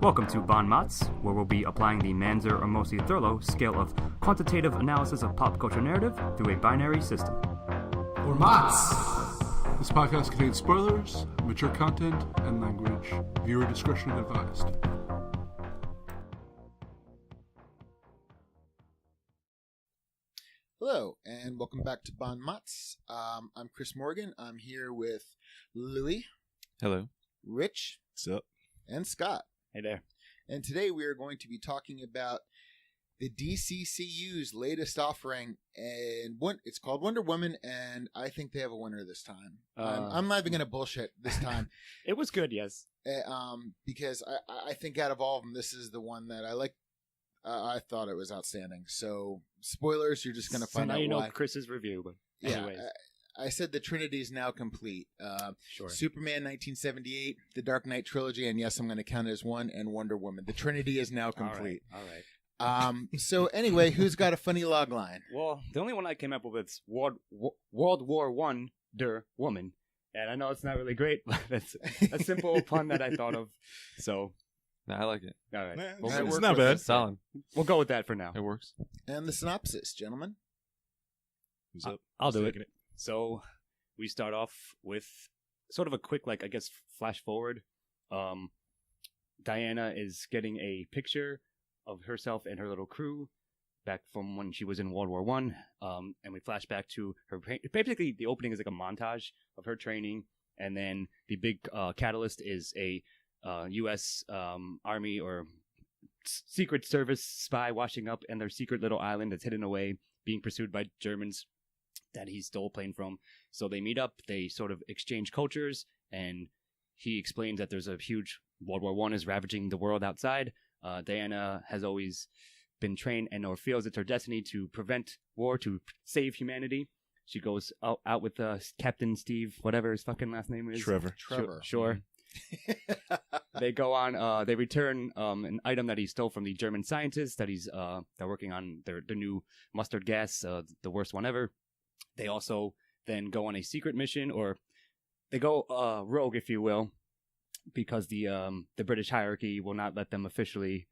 Welcome to MOTS, where we'll be applying the Manzer or Mosi-Thurlow scale of quantitative analysis of pop culture narrative through a binary system. Or MOTS! This podcast contains spoilers, mature content, and language. Viewer discretion advised. Hello, and welcome back to MOTS. I'm Chris Morgan. I'm here with Louis. Hello. Rich. What's up? And Scott. Hey there. And today we are going to be talking about the DCCU's latest offering, and it's called Wonder Woman, and I think they have a winner this time. I'm not even going to bullshit this time. It was good, yes. Because I think out of all of them, this is the one that I like. I thought it was outstanding. So, spoilers, you're just going to find out why. So now you know Chris's review, but anyways. Yeah, I said the Trinity is now complete. Sure. Superman 1978, the Dark Knight trilogy, and yes, I'm going to count it as one, and Wonder Woman. The Trinity is now complete. All right. So anyway, who's got a funny log line? Well, the only one I came up with is World War I der Woman. And I know it's not really great, but it's a simple pun that I thought of. So, No, I like it. all right. Man, We'll it's work not with bad. it. Solid. We'll go with that for now. It works. And the synopsis, gentlemen. Who's up? I'll do it. So we start off with sort of a quick, flash forward. Diana is getting a picture of herself and her little crew back from when she was in World War One. And we flash back to her. Basically, the opening is like a montage of her training, and then the big catalyst is a U.S. Army or Secret Service spy washing up in their secret little island that's hidden away, being pursued by Germans that he stole a plane from. So they meet up, they sort of exchange cultures, and he explains that there's a huge World War I is ravaging the world outside. Diana has always been trained and or feels it's her destiny to prevent war, to save humanity. She goes out with Captain Steve, whatever his fucking last name is. Trevor. Sure. They go on. They return an item that he stole from the German scientists that they're working on their new mustard gas, the worst one ever. They also then go on a secret mission, or they go rogue, if you will, because the British hierarchy will not let them officially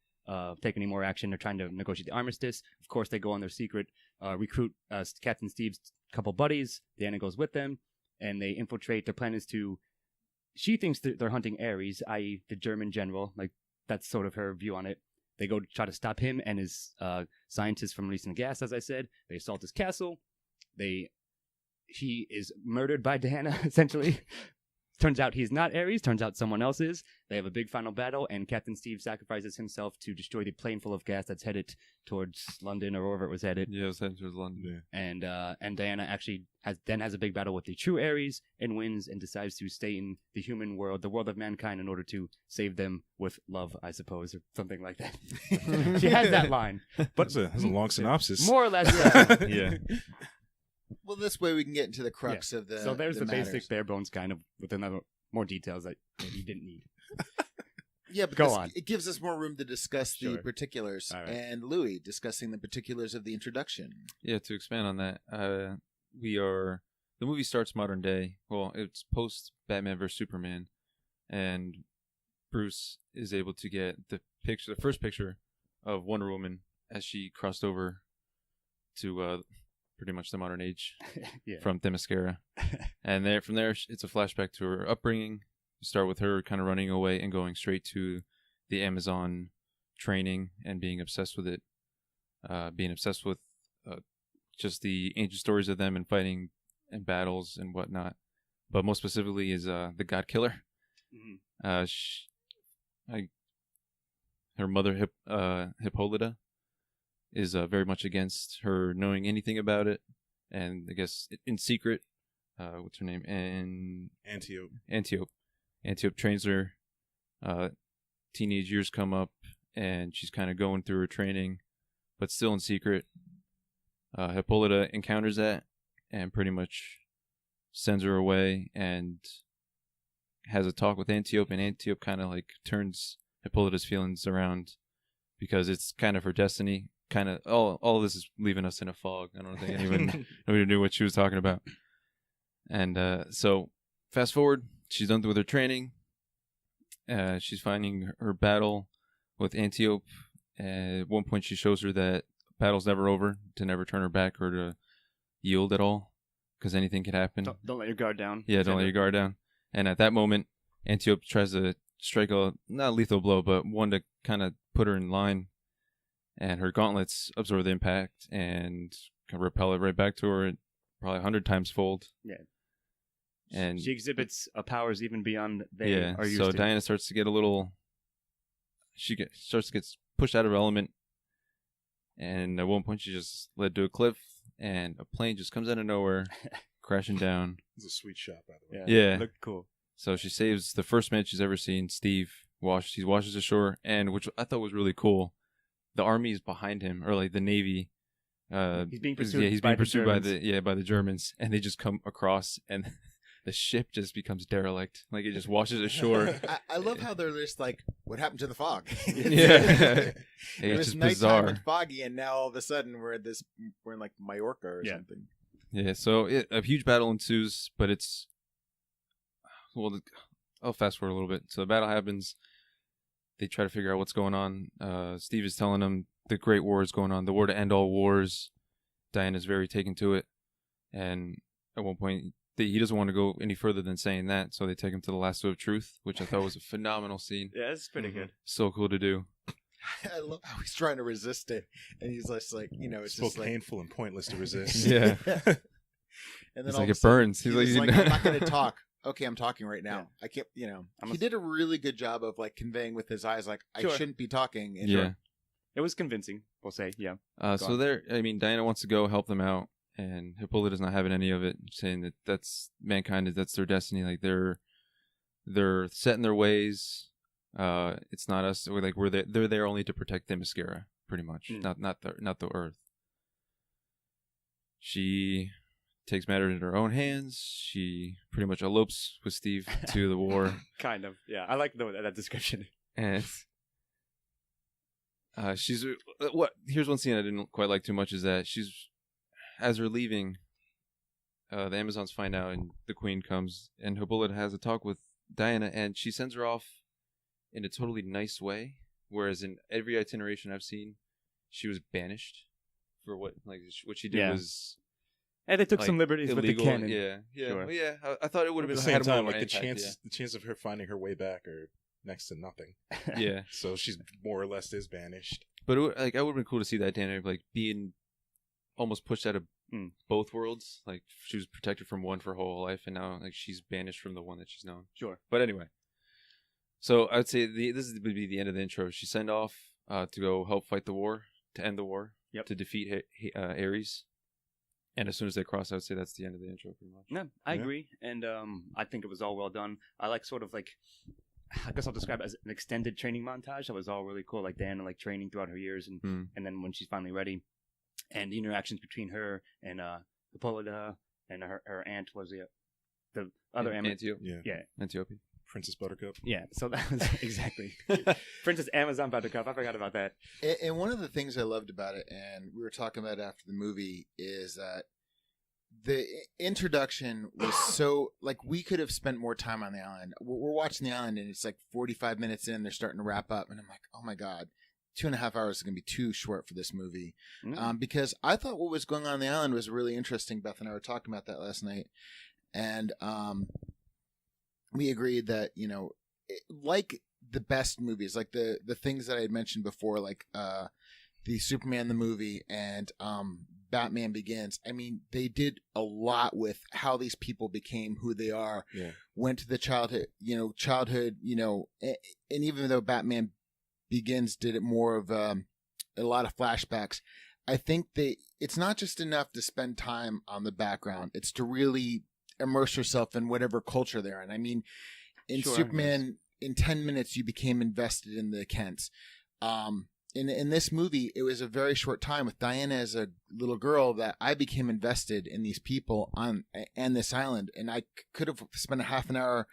take any more action. They're trying to negotiate the armistice. Of course, they go on their secret recruit Captain Steve's couple buddies. Diana goes with them, and they infiltrate. Their plan is to. She thinks they're hunting Ares, i.e. the German general. Like, that's sort of her view on it. They go to try to stop him and his scientists from releasing the gas, as I said. They assault his castle. He is murdered by Diana, essentially. Turns out he's not Ares. Turns out someone else is. They have a big final battle, and Captain Steve sacrifices himself to destroy the plane full of gas that's headed towards London or wherever it was headed. Yeah, it was headed towards London. Yeah. And Diana actually has a big battle with the true Ares and wins and decides to stay in the human world, the world of mankind, in order to save them with love, I suppose, or something like that. She has that line. But That's a long synopsis. More or less, yeah. Yeah. Well, this way we can get into the crux of the. So there's the matters. basic bare bones kind of with another more details that you didn't need. Yeah, but Go on. It gives us more room to discuss the Sure. particulars. All right. And Louis discussing the particulars of the introduction. Yeah, to expand on that, the movie starts modern day. Well, it's post Batman vs Superman, and Bruce is able to get the first picture of Wonder Woman as she crossed over to pretty much the modern age Yeah. from Themyscira. And from there, it's a flashback to her upbringing. You start with her kind of running away and going straight to the Amazon training and being obsessed with it. Being obsessed with just the ancient stories of them and fighting and battles and whatnot. But most specifically is the God Killer. Mm-hmm. Her mother, Hippolyta, is very much against her knowing anything about it. And I guess in secret, what's her name? Antiope trains her. Teenage years come up, and she's kind of going through her training, but still in secret. Hippolyta encounters that and pretty much sends her away and has a talk with Antiope, and Antiope kind of like turns Hippolyta's feelings around because it's kind of her destiny, kind of all of this is leaving us in a fog. I don't think nobody knew what she was talking about. And so fast forward, she's done with her training. She's finding her battle with Antiope. At one point, she shows her that battle's never over, to never turn her back or to yield at all, because anything could happen. Don't let your guard down. Yeah, don't let your guard down. And at that moment, Antiope tries to strike not a lethal blow, but one to kind of put her in line. And her gauntlets absorb the impact and can repel it right back to her, probably 100 times fold. Yeah. And she exhibits powers even beyond they are used so to. Diana starts to get a little... starts to get pushed out of her element. And at one point, she just led to a cliff, and a plane just comes out of nowhere, crashing down. It's a sweet shot, by the way. Yeah. It looked cool. So she saves the first man she's ever seen, Steve. He washes ashore, and which I thought was really cool. The army is behind him, or like the Navy. He's being pursued. Yeah, he's being pursued by the Germans, and they just come across, and the ship just becomes derelict. Like it just washes ashore. I love how they're just like, what happened to the fog? Yeah, it was just nighttime bizarre. and foggy, and now all of a sudden we're in like Mallorca or something. Yeah, so a huge battle ensues, but I'll fast forward a little bit. So the battle happens. They try to figure out what's going on. Steve is telling them the Great War is going on, the war to end all wars. Diana's very taken to it, and at one point he doesn't want to go any further than saying that, so they take him to the lasso of truth, which I thought was a phenomenal scene. Yeah, it's pretty good. So cool to do. I love how he's trying to resist it, and he's just like, it's so just like painful and pointless to resist. Yeah. And then It's all like of a it sudden, burns. He's like, I'm not going to talk. Okay, I'm talking right now. Yeah. I can't. He did a really good job of like conveying with his eyes, like I Sure. shouldn't be talking. And yeah. It was convincing, we'll say. Yeah. So Diana wants to go help them out, and Hippolyta's not having any of it, saying that that's mankind, that's their destiny. Like they're set in their ways. It's not us. They're there only to protect Themyscira, pretty much. Not the Earth. She takes matters in her own hands. She pretty much elopes with Steve to the war. Kind of. Yeah. I like that description. And she's here's one scene I didn't quite like too much, is that as they're leaving, the Amazons find out, and the Queen comes, and Hippolyta has a talk with Diana, and she sends her off in a totally nice way, whereas in every itineration I've seen, she was banished for what she did was. And they took some liberties illegal. with the canon. Yeah. Sure. Well, yeah. I thought it would have At been the same time, more like the impact, chance of her finding her way back are next to nothing. Yeah. So she's more or less is banished. But I would have been cool to see that Diana being almost pushed out of both worlds. Like she was protected from one for her whole life, and now she's banished from the one that she's known. Sure. But anyway, so I'd say this would be the end of the intro. She sent off to go help fight the war, to end the war, to defeat Ares. And as soon as they cross, I would say that's the end of the intro, pretty much. No, I agree, and I think it was all well done. I like I guess I'll describe it as an extended training montage. That was all really cool, like Diana training throughout her years, and then when she's finally ready, and the interactions between her and Hippolyta and her aunt was the other Antiope. Yeah, Antiope. Princess Buttercup. Yeah, so that was exactly Princess Amazon Buttercup. I forgot about that. And one of the things I loved about it, and we were talking about it after the movie, is that the introduction was so we could have spent more time on the island. We're watching the island, and it's 45 minutes in, they're starting to wrap up, and I'm like, oh my god, 2.5 hours is going to be too short for this movie. Because I thought what was going on the island was really interesting. Beth and I were talking about that last night, and we agreed that like the best movies, like the things that I had mentioned before, like the Superman the movie and Batman Begins. I mean, they did a lot with how these people became who they are. Yeah. Went to the childhood, and even though Batman Begins did it more of a lot of flashbacks, I think it's not just enough to spend time on the background. It's to really immerse yourself in whatever culture they're in. I mean, in Superman, in 10 minutes, you became invested in the Kents. In this movie, it was a very short time with Diana as a little girl that I became invested in these people and this island. And I could have spent a half an hour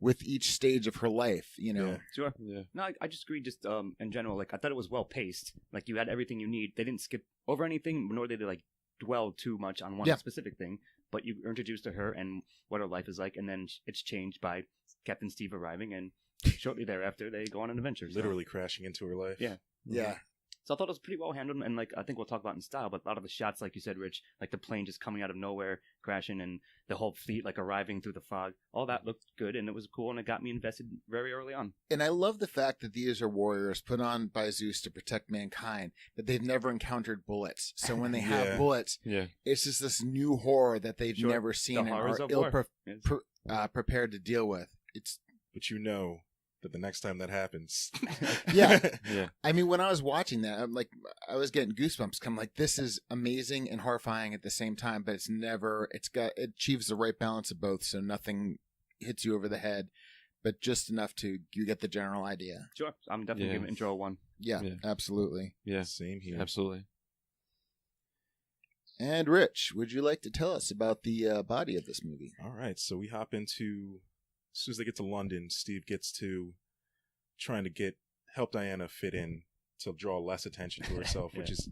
with each stage of her life, Yeah. Sure. Yeah. No, I just agree. Just in general, like I thought it was well paced. Like you had everything you need. They didn't skip over anything, nor did they like dwell too much on one specific thing. But you were introduced to her and what her life is like, and then it's changed by Captain Steve arriving, and shortly thereafter they go on an adventure. So. Literally crashing into her life. Yeah. Yeah. So I thought it was pretty well handled, and like I think we'll talk about in style, but a lot of the shots, like you said, Rich, like the plane just coming out of nowhere, crashing, and the whole fleet like arriving through the fog, all that looked good, and it was cool, and it got me invested very early on. And I love the fact that these are warriors put on by Zeus to protect mankind, but they've never encountered bullets. So when they have Yeah. bullets, Yeah. it's just this new horror that they've Sure. never seen The and horrors are of ill war. Yes. prepared to deal with. It's But you know that the next time that happens. Yeah. Yeah. I mean, when I was watching that, I'm like, I was getting goosebumps. I'm like, this is amazing and horrifying at the same time, but it achieves the right balance of both, so nothing hits you over the head, but just enough to you get the general idea. Sure, I'm definitely Yeah. giving Intro a 1. Yeah, Yeah. absolutely. Yeah. Same here. Absolutely. And Rich, would you like to tell us about the body of this movie? All right, so we hop into, as soon as they get to London, Steve gets to trying to help Diana fit in to draw less attention to herself, which Yeah. is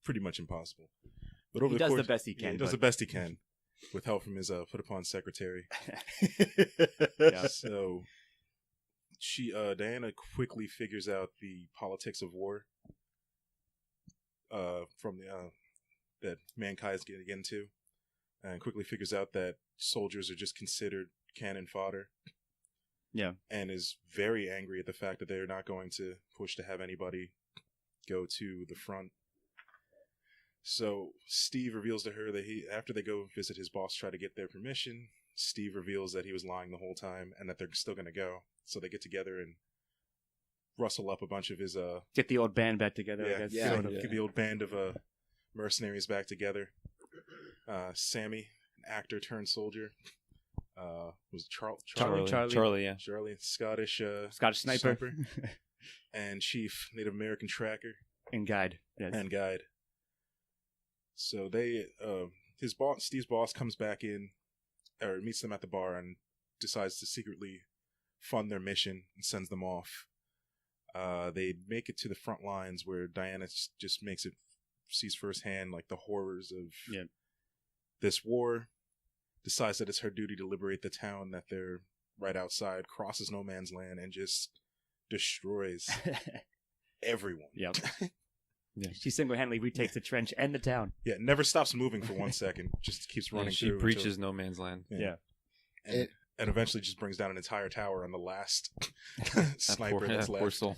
pretty much impossible. But over He the does course, the best he yeah, can. he does but- the best he can with help from his put upon secretary. Yeah. So Diana quickly figures out the politics of war from that mankind is getting into, and quickly figures out that soldiers are just considered cannon fodder. Yeah. And is very angry at the fact that they're not going to push to have anybody go to the front. So Steve reveals to her that after they go visit his boss, try to get their permission, Steve reveals that he was lying the whole time and that they're still going to go. So they get together and rustle up a bunch of his Get the old band back together, I guess. Yeah. sort of. get the old band of mercenaries back together. Sammy, an actor turned soldier, was Charlie. Yeah. Charlie, Scottish Scottish sniper. and Chief, Native American tracker And guide. Yes. and guide. So they, Steve's boss comes back in, or meets them at the bar and decides to secretly fund their mission and sends them off. They make it to the front lines where Diana just sees firsthand like the horrors of this war, decides that it's her duty to liberate the town that they're right outside, crosses no man's land, and just destroys everyone. Yep. Yeah. She single-handedly retakes the trench and the town. Yeah, never stops moving for 1 second. Just keeps running She through. breaches no man's land. Yeah. And eventually just brings down an entire tower on the last sniper that's left. Poor soul.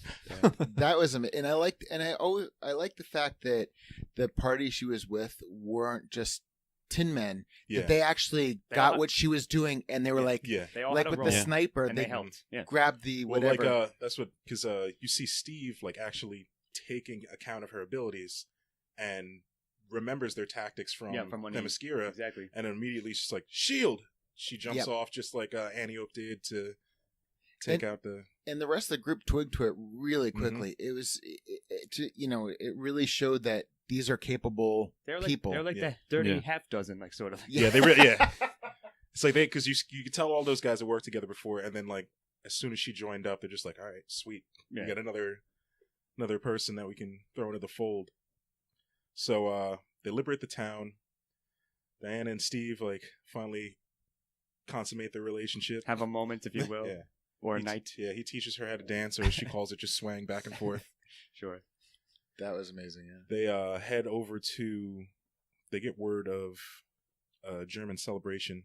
That was and I like the fact that the party she was with weren't just tin men. Yeah. That they actually They got all- what she was doing, and they were like, Yeah. They all like had a with role, the sniper, and they they helped. Yeah. grabbed the Well, whatever. that's what, because you see Steve like actually taking account of her abilities and remembers their tactics from when he- Themyscira, Exactly. and immediately she's like, shield! She jumps Yep. off just like Antiope did to take out the... And the rest of the group twigged to it really Mm-hmm. quickly. It was, it really showed that these are capable They're like, people. They're like Yeah. the dirty Yeah. half dozen, like sort of. Yeah, they really... Yeah. It's like because you could tell all those guys that worked together before, and then like as soon as she joined up, they're just like, all right, sweet. Yeah. We got another person that we can throw into the fold. So they liberate the town. Diana and Steve like finally consummate their relationship. Have a moment, if you will. Yeah. Or a He- night. Yeah, he teaches her how to dance, or as she calls it, just swaying back and forth. Sure. That was amazing. Yeah. They head over to. They get word of a German celebration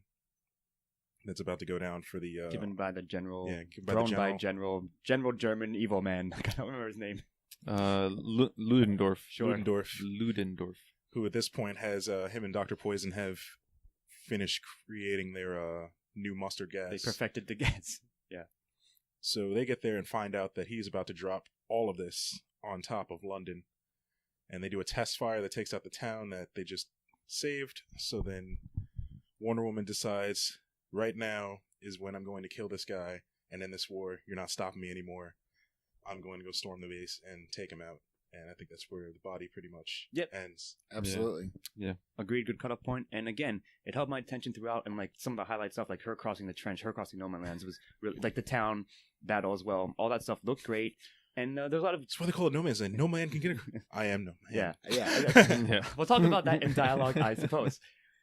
that's about to go down for the Given by the general. yeah, by the Thrown by general General German evil man. I don't remember his name. Ludendorff. Sure. Ludendorff, who at this point has him and Dr. Poison have finished creating their new mustard gas. They perfected the gas. Yeah. So they get there and find out that he's about to drop all of this on top of London. And they do a test fire that takes out the town that they just saved. So then Wonder Woman decides, right now is when I'm going to kill this guy. And in this war, you're not stopping me anymore. I'm going to go storm the base and take him out. and I think that's where the body pretty much Yep. ends. Absolutely. Agreed, good cutoff point. And again, it held my attention throughout, and like some of the highlight stuff, like her crossing the trench, her crossing no man's lands, was really like the town battle as well. All that stuff looked great, and there's a lot of That's why they call it no man's land. No man can get it. I am no man. Yeah. We'll talk about that in dialogue, I suppose.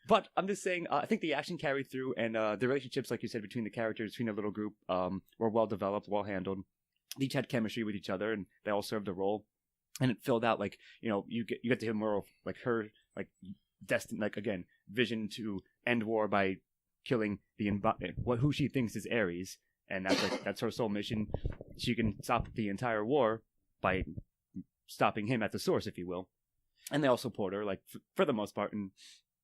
But I'm just saying, I think the action carried through, and the relationships, like you said, between the characters, between the little group, were well developed, well handled. They each had chemistry with each other, and they all served a role. And it filled out, like, you get to hear more of like her, like, destined, like, again, vision to end war by killing who she thinks is Ares, and that's her sole mission. She can stop the entire war by stopping him at the source, if you will. And they all support her, like, for the most part, and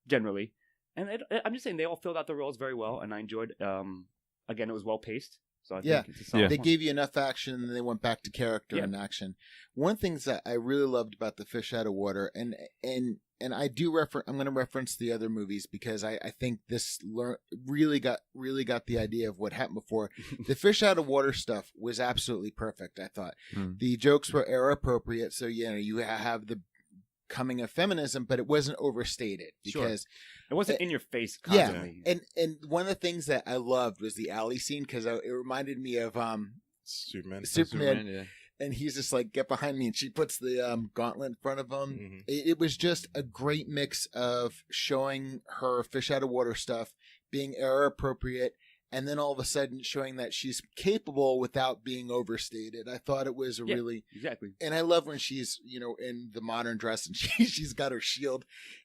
generally. And I'm just saying, they all filled out the roles very well, and I enjoyed. Again, it was well paced, so I think it's a solid They one. gave you enough action, and then they went back to character Yeah. and action. One thing that I really loved about the Fish Out of Water, and I do I'm going to reference the other movies because I think this really got the idea of what happened before. The Fish Out of Water stuff was absolutely perfect. I thought the jokes were era appropriate, so you have the coming of feminism, but it wasn't overstated because it wasn't in your face constantly. and one of the things that I loved was the alley scene because it reminded me of Superman. Yeah. And he's just like, get behind me, and she puts the gauntlet in front of him. Mm-hmm. It was just a great mix of showing her Fish Out of Water stuff, being era appropriate, and then all of a sudden showing that she's capable without being overstated. I thought it was really exactly. And I love when she's in the modern dress and she's got her shield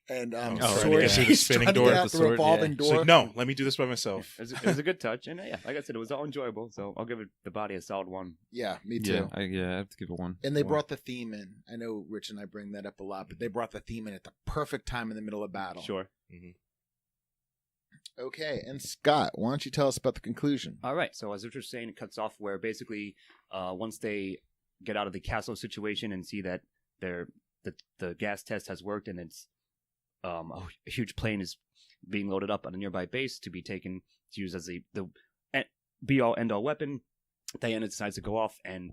and trying to sword. get through the She's spinning trying to door. get out The the sword, revolving It's door. like, no, let me do this by myself. It was a good touch, and like I said, it was all enjoyable. So I'll give the body a solid 1. Yeah, me too. I have to give it 1. And they brought the theme in. I know Rich and I bring that up a lot, but they brought the theme in at the perfect time in the middle of battle. Sure. Mm-hmm. Okay, and Scott, why don't you tell us about the conclusion? All right. So as Rich was saying, it cuts off where basically once they get out of the castle situation and see that the gas test has worked and it's a huge plane is being loaded up on a nearby base to be taken to use as the be-all, end-all weapon, Diana decides to go off and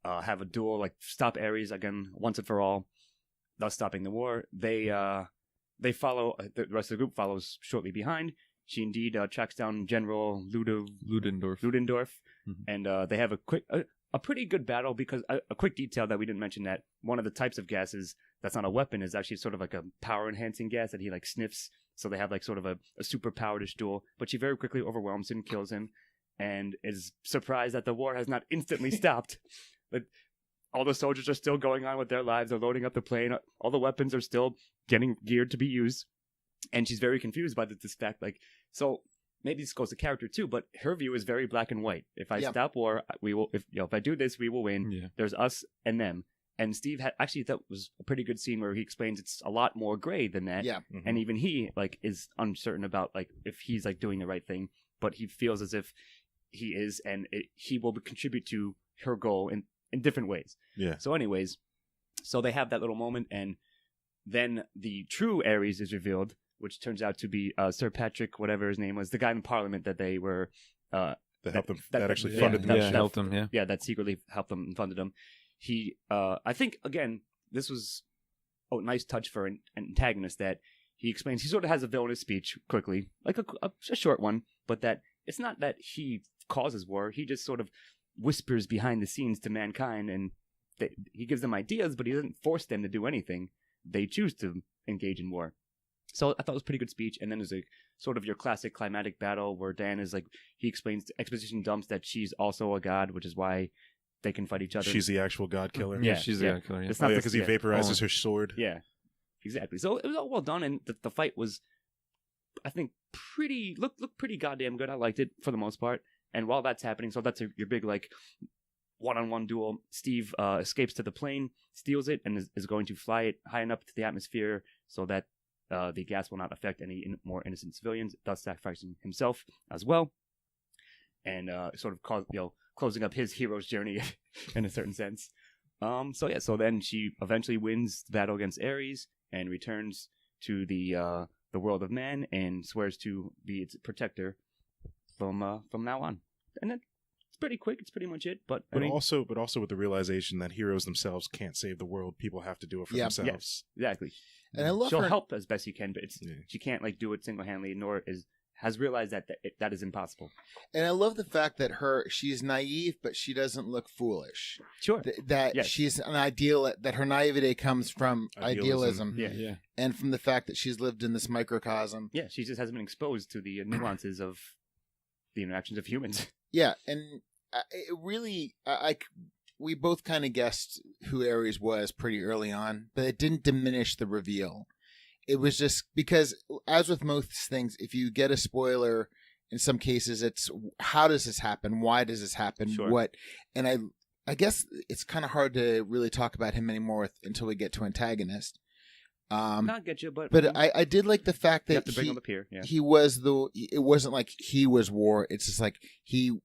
have a duel, like stop Ares again once and for all, thus stopping the war. They follow, the rest of the group follows shortly behind. She indeed tracks down General Ludendorff. Mm-hmm. And they have a pretty good battle because a quick detail that we didn't mention, that one of the types of gases that's not a weapon is actually sort of like a power enhancing gas that he like sniffs. So they have like sort of a super powered-ish duel, but she very quickly overwhelms him, kills him, and is surprised that the war has not instantly stopped. But all the soldiers are still going on with their lives. They're loading up the plane. All the weapons are still getting geared to be used. And she's very confused by this fact. Like, so maybe this goes to character too, but her view is very black and white. If I stop war, we will. If I do this, we will win. Yeah. There's us and them. And Steve actually that was a pretty good scene where he explains it's a lot more gray than that. Yeah. Mm-hmm. And even he like is uncertain about like if he's like doing the right thing, but he feels as if he is, and he will contribute to her goal in different ways. Yeah. So anyways, so they have that little moment, and then the true Ares is revealed, which turns out to be Sir Patrick, whatever his name was, the guy in Parliament that they were That helped them. that- That actually yeah, funded the that- mission. helped him. Yeah. that secretly helped them and funded them. He, I think, again, this was a nice touch for an antagonist that he explains. He sort of has a villainous speech quickly, like a short one, but that it's not that he causes war. He just sort of whispers behind the scenes to mankind, and he gives them ideas, but he doesn't force them to do anything. They choose to engage in war. So I thought it was a pretty good speech. And then there's a sort of your classic climatic battle where Diana's like, he explains to exposition dumps that she's also a god, which is why they can fight each other. She's the actual god killer. Yeah, she's the guy killer. Yeah. It's Oh, not yeah, the- because he yeah. vaporizes her sword. Yeah, exactly. So it was all well done, and the fight was, I think, looked pretty goddamn good. I liked it for the most part. And while that's happening, so that's your big like one-on-one duel. Steve escapes to the plane, steals it, and is going to fly it high enough to the atmosphere so that the gas will not affect any more innocent civilians, thus sacrificing himself as well, and sort of closing up his hero's journey in a certain sense. So then she eventually wins the battle against Ares and returns to the world of man and swears to be its protector from now on. And then it's pretty quick. It's pretty much it. But I But mean, also with the realization that heroes themselves can't save the world. People have to do it for Yeah. themselves. yes, exactly. And I love She'll her. help as best she can, but Yeah. she can't like do it single handedly. Nor has realized that is impossible. And I love the fact that she's naive, but she doesn't look foolish. Sure. That Yes. she's an ideal. That her naivety comes from Idealism. idealism, Yeah. and from the fact that she's lived in this microcosm. Yeah, she just hasn't been exposed to the nuances of the interactions of humans. Yeah, and we both kind of guessed who Ares was pretty early on, but it didn't diminish the reveal. It was just because, as with most things, if you get a spoiler, in some cases it's how does this happen? Why does this happen? Sure. What? And I guess it's kind of hard to really talk about him anymore until we get to antagonist. Not get you, but I did like the fact you have that to bring him up here. Yeah. he was it wasn't like he was war. It's just like he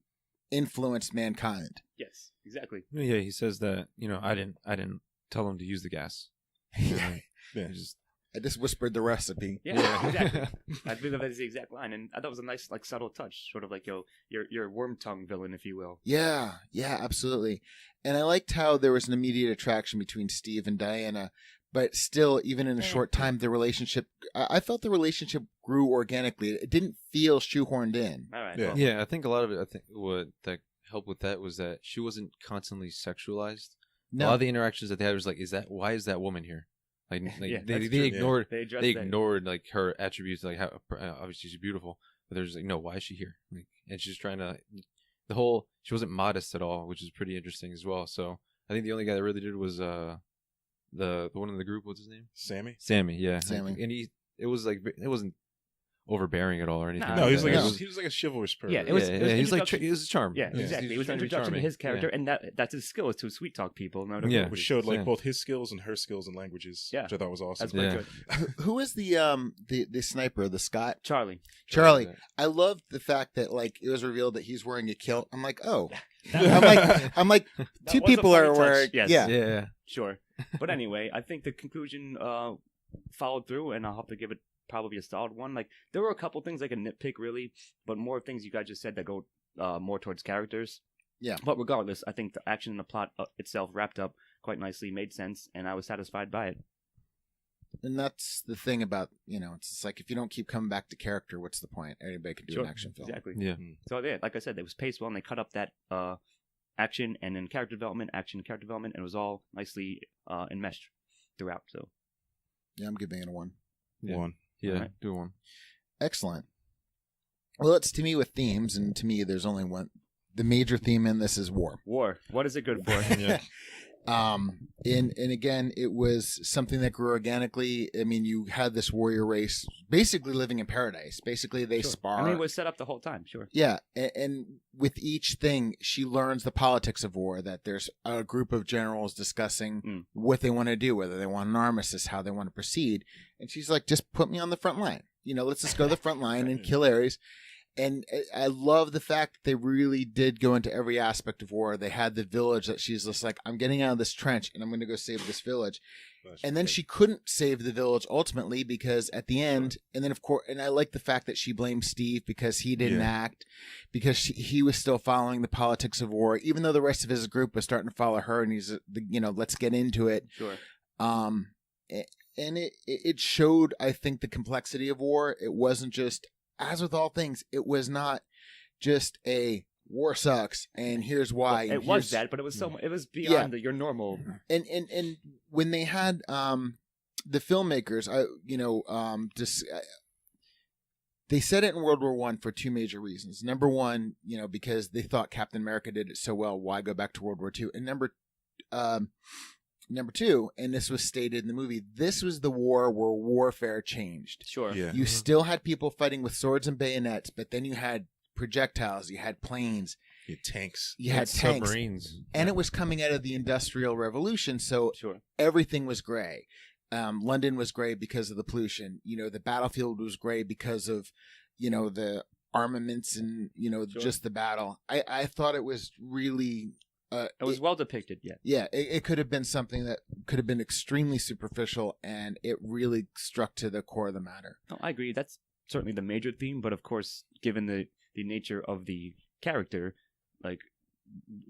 influenced mankind. Yes, exactly. Yeah, he says that, I didn't tell him to use the gas. Yeah. I just whispered the recipe. Yeah, exactly. I believe that is the exact line, and I thought it was a nice, like, subtle touch, sort of like your worm tongue villain, if you will. Yeah, absolutely. And I liked how there was an immediate attraction between Steve and Diana, but still, even in a short time, the relationship, I felt the relationship grew organically. It didn't feel shoehorned in. All right. Yeah. Well, Yeah, I think a lot of it, what that helped with that was that she wasn't constantly sexualized. A lot No, of the interactions that they had was like, why is that woman here? Like Yeah, they that's true. ignored they addressed they that. ignored like her attributes, like how obviously she's beautiful, but they're just like, no, why is she here? Like, and she's trying to she wasn't modest at all, which is pretty interesting as well. So I think the only guy that really did was the one in the group. What's his name? Sammy. Yeah, Sammy. and it wasn't overbearing at all or anything. No, No, he was like No. he was like a chivalrous person. Yeah, it was he's like introduction- he was a charm. Yeah, Yeah. exactly. It was an Trying to be introduction to charming. his character, Yeah. and that's his skill is to sweet talk people. No matter Yeah. what. Which showed like Yeah. both his skills and her skills and languages, Yeah. which I thought was awesome. That's pretty Yeah. good. who was the sniper, the Scot? Charlie. Charlie. I loved the fact that like it was revealed that he's wearing a kilt. I'm like, oh, That I'm like, That two was a people funny are touch, wearing, yes. yeah. Yeah. Sure. But anyway, I think the conclusion followed through, and I'll have to give it probably a solid one. Like, there were a couple things I could nitpick, really, but more things you guys just said that go more towards characters. Yeah. But regardless, I think the action and the plot itself wrapped up quite nicely, made sense, and I was satisfied by it. And that's the thing about, it's just like if you don't keep coming back to character, what's the point? Anybody can do Sure. an action film. Exactly. Yeah. So, yeah, like I said, it was paced well, and they cut up that action and then character development, and it was all nicely enmeshed throughout. So, Yeah, I'm giving it a 1. Yeah. One. Yeah. Alright. Do one. Excellent. Well, it's to me with themes, and to me, there's only one. The major theme in this is war. war. What is it good for? Yeah. And again, it was something that grew organically. I mean, you had this warrior race basically living in paradise. Basically, they Sure. spar. I mean, it was set up the whole time. Sure. Yeah, and with each thing, she learns the politics of war, that there's a group of generals discussing what they want to do, whether they want an armistice, how they want to proceed. And she's like, just put me on the front line. Let's just go to the front line and kill Ares. And I love the fact that they really did go into every aspect of war. They had the village that she's just like, I'm getting out of this trench and I'm going to go save this village. And then she couldn't save the village ultimately because at the end, and then of course, and I like the fact that she blamed Steve because he didn't act, because he was still following the politics of war, even though the rest of his group was starting to follow her, and he's, let's get into it. Sure. And it showed, I think, the complexity of war. It wasn't just, as with all things, it was not just a war sucks and here's why. Well, it was that, but it was it was beyond your normal. And when they had the filmmakers, they said it in World War I for two major reasons. Number one, because they thought Captain America did it so well, why go back to World War II? And number two, and this was stated in the movie, this was the war where warfare changed. Sure. Yeah. You still had people fighting with swords and bayonets, but then you had projectiles, you had planes, You had tanks. you had tanks. submarines. And it was coming out of the Industrial Revolution, so Sure. everything was gray. London was gray because of the pollution. The battlefield was gray because of, the armaments and, Sure. just the battle. I thought it was really... It was well depicted. Yeah. Yeah, it could have been something that could have been extremely superficial, and it really struck to the core of the matter. No, I agree. That's certainly the major theme, but of course, given the nature of the character, like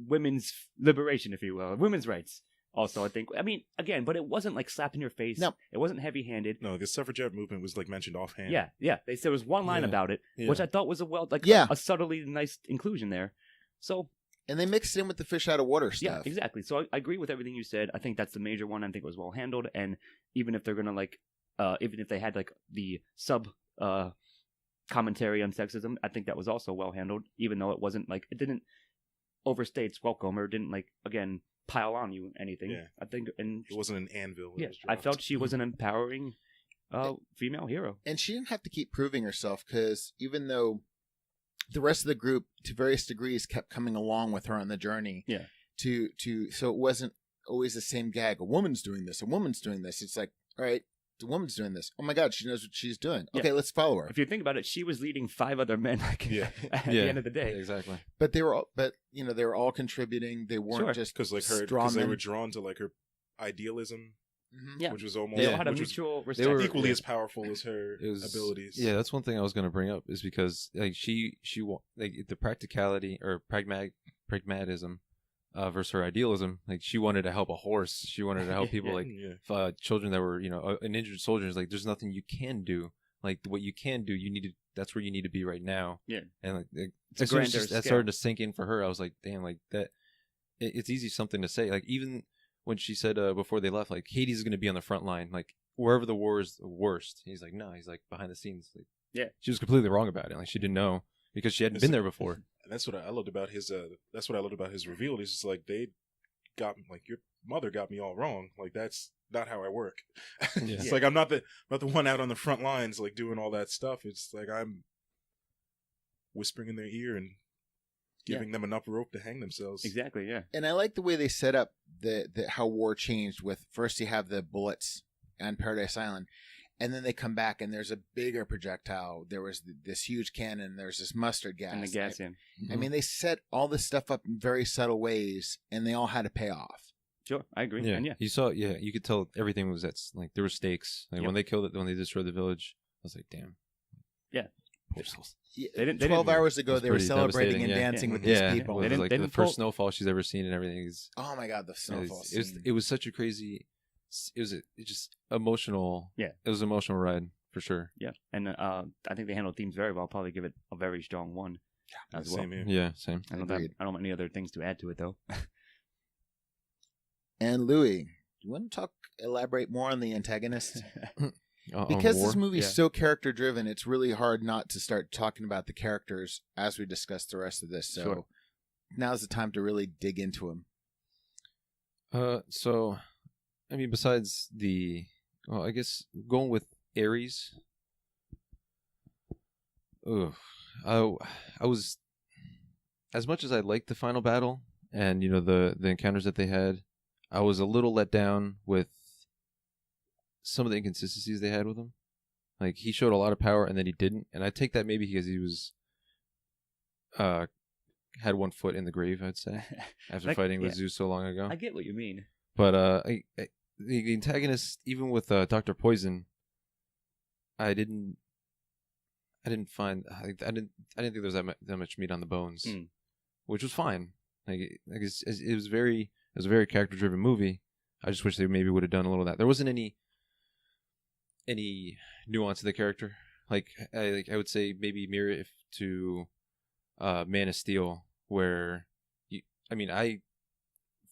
women's liberation, if you will, women's rights. Also, I think. I mean, again, but it wasn't like slapped in your face. No. It wasn't heavy-handed. No, the suffragette movement was like mentioned offhand. Yeah. There was one line Yeah. about it, Yeah. which I thought was a subtly nice inclusion there. So And they mixed it in with the fish out of water yeah, stuff. exactly. So I agree with everything you said. I think that's the major one. I think it was well handled, and even if they're gonna even if they had like the sub commentary on sexism, I think that was also well handled. Even though it didn't overstay its welcome, or didn't again pile on you anything. Yeah. I think, and It wasn't an anvil. It yeah, was I dropped. felt she was an empowering female hero. And she didn't have to keep proving herself, because even though the rest of the group, to various degrees, kept coming along with her on the journey, so it wasn't always the same gag. A woman's doing this. It's like, all right, the woman's doing this. Oh my God, she knows what she's doing. Yeah. Okay, let's follow her. If you think about it, she was leading 5 other men at Yeah. the end of the day. Exactly. But they were all contributing. They weren't Sure. just Because they were drawn to like her idealism, Mhm. Yeah. which was almost They all had a which was mutual respect. were- equally yeah. as powerful as her abilities. Yeah, that's one thing I was going to bring up, is because like the practicality or pragmatism versus her idealism. Like, she wanted to help a horse. She wanted to help people like Yeah. children that were an injured soldier. Like, there's nothing you can do. Like, what you can do, that's where you need to be right now. Yeah. And It's a as soon as grander that scale. started to sink in for her, I was like, damn, like that. It's easy something to say. Like, even when she said before they left, like, Hades is going to be on the front line, like wherever the war is the worst. He's like, no, he's like behind the scenes. Like, Yeah. She was completely wrong about it. Like, she didn't know because she hadn't been there before. And that's what I loved about his. That's what I loved about his reveal. It's just like, they got like, your mother got me all wrong. Like, that's not how I work. Yeah. It's like, I'm not the one out on the front lines like doing all that stuff. It's like, I'm whispering in their ear and giving them enough rope to hang themselves. Exactly, yeah. And I like the way they set up the how war changed. With first you have the bullets on Paradise Island, and then they come back and there's a bigger projectile. There was this huge cannon. There's this mustard gas. And the gas in. I mean, they set all this stuff up in very subtle ways, and they all had to pay off. Sure, I agree. Yeah. And yeah. You saw. Yeah, you could tell everything was like there were stakes. Like, Yep. when they killed it, when they destroyed the village, I was like, damn. Yeah. Poor souls. Yeah, They didn't- 12 hours ago, That's they were pretty celebrating and devastating, yeah. dancing with Yeah, these people. it was didn't- like they the didn't first pull- snowfall she's ever seen and everything. Is Oh my God, the snowfall scene. it was such a crazy. It was just emotional. Yeah. It was an emotional ride for sure. Yeah. And I think they handled themes very well. I'll probably give it a very strong 1 as well. Same here. Yeah, same. I don't have any other things to add to it, though. And Louis, do you want to elaborate more on the antagonist? On Because war? this movie's Yeah. so character driven, it's really hard not to start talking about the characters as we discuss the rest of this. So Sure. now's the time to really dig into them. So, I mean, besides I guess going with Ares. Ugh, I was, as much as I liked the final battle and the encounters that they had, I was a little let down with some of the inconsistencies they had with him. Like, he showed a lot of power and then he didn't, and I take that maybe because he was had one foot in the grave, I'd say, after fighting with Zeus so long ago. I get what you mean. But the antagonist, even with Dr. Poison, I didn't find I didn't think there was that much meat on the bones, which was fine. It was a very character driven movie. I just wish they maybe would have done a little of that. There wasn't any nuance to the character. Like I would say maybe mirror it to Man of Steel, where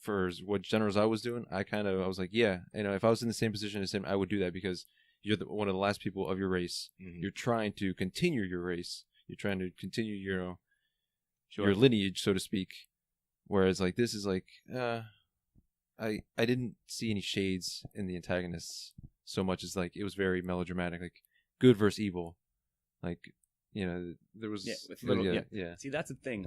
for what genres I was doing, I was like, yeah, if I was in the same position as him, I would do that, because you're one of the last people of your race. Mhm. You're trying to continue your race. You're trying to continue your Sure. lineage, so to speak. Whereas like this is like, I didn't see any shades in the antagonists so much as like it was very melodramatic, like good versus evil, like there was with little, yeah. See, that's the thing,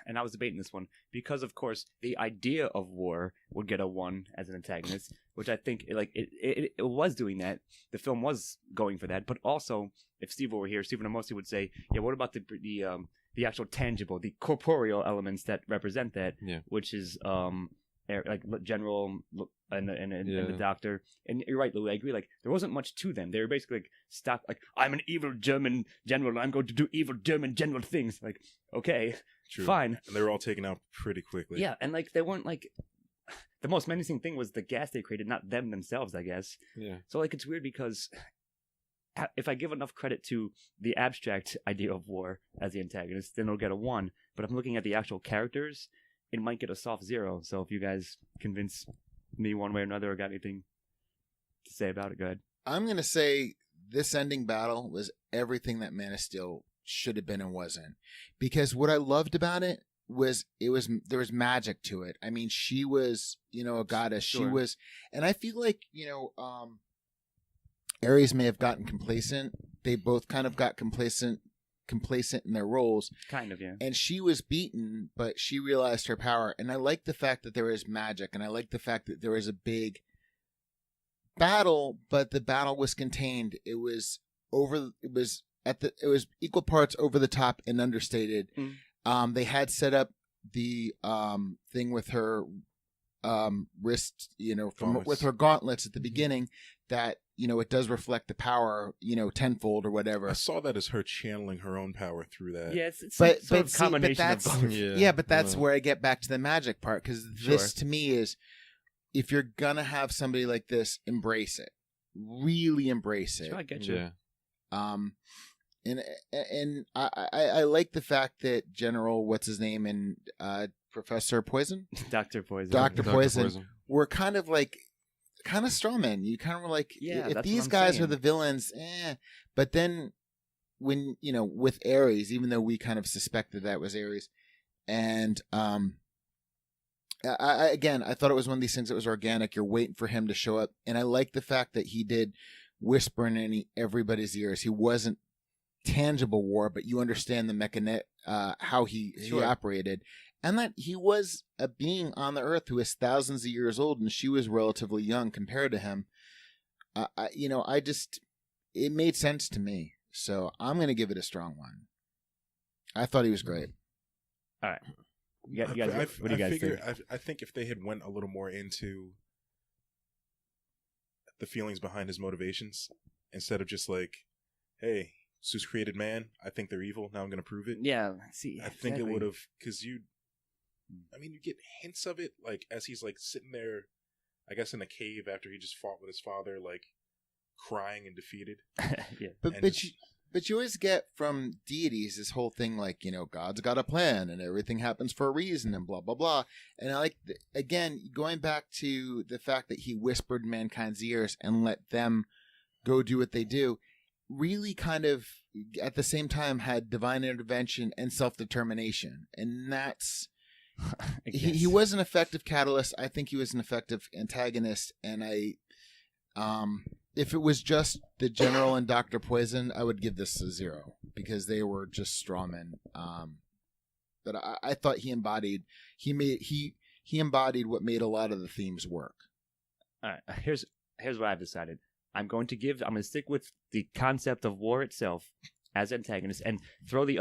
and I was debating this one because, of course, the idea of war would get a 1 as an antagonist, which I think it was doing that. The film was going for that, but also, if Steve were here, Stephen Amosi would say, yeah, what about the actual tangible, the corporeal elements that represent that, Yeah. which is like general and the doctor. And you're right, Lou. I agree. Like there wasn't much to them. They were basically like stuck. Like I'm an evil German general. And I'm going to do evil German general things. Like okay, True. fine. And they were all taken out pretty quickly. Yeah, and like they weren't like the most menacing thing was the gas they created, not them themselves, I guess. Yeah. So like it's weird because if I give enough credit to the abstract idea of war as the antagonist, then it'll get a 1. But if I'm looking at the actual characters, it might get a soft 0. So if you guys convince me one way or another or got anything to say about it, go ahead. I'm going to say this ending battle was everything that Man of Steel should have been and wasn't. Because what I loved about it was there was magic to it. I mean, she was, a goddess. Sure. She was, and I feel like, Ares may have gotten complacent. They both kind of got complacent in their roles. Kind of, yeah. And she was beaten, but she realized her power. And I like the fact that there was magic, and I like the fact that there was a big battle, but the battle was contained. It was equal parts over the top and understated. They had set up the thing with her wrist, with her gauntlets at the beginning, that it does reflect the power, tenfold or whatever. I saw that as her channeling her own power through that. Yeah, it's but sort of combination of both. But that's where I get back to the magic part, because this to me is, if you're gonna have somebody like this, embrace it, really embrace it. Sure, I get you. Yeah. And I like the fact that General, what's his name, and Professor Poison, Dr. Poison. Dr. Poison were kind of strawmen. You kind of were like, yeah, if these guys are the villains, But then when, with Ares, even though we kind of suspected that was Ares, and I thought it was one of these things that was organic. You're waiting for him to show up. And I like the fact that he did whisper in everybody's ears. He wasn't tangible war, but you understand the how he operated. And that he was a being on the earth who is thousands of years old, and she was relatively young compared to him. It made sense to me. So I'm going to give it a strong 1. I thought he was great. All right. You guys, what do you guys think? I think if they had went a little more into the feelings behind his motivations, instead of just like, hey, Zeus created man, I think they're evil, now I'm going to prove it. Yeah, see, I think it would have, because you get hints of it, like, as he's, like, sitting there, I guess, in a cave after he just fought with his father, like, crying and defeated. Yeah. But you always get from deities this whole thing like, God's got a plan and everything happens for a reason and blah, blah, blah. And I like, again, going back to the fact that he whispered in mankind's ears and let them go do what they do, really kind of at the same time had divine intervention and self-determination. And that's, he was an effective catalyst. I think he was an effective antagonist. And if it was just the General and Dr. Poison, I would give this a 0 because they were just strawmen. But I thought he embodied what made a lot of the themes work. All right, here's what I've decided. I'm going to stick with the concept of war itself as antagonist and throw the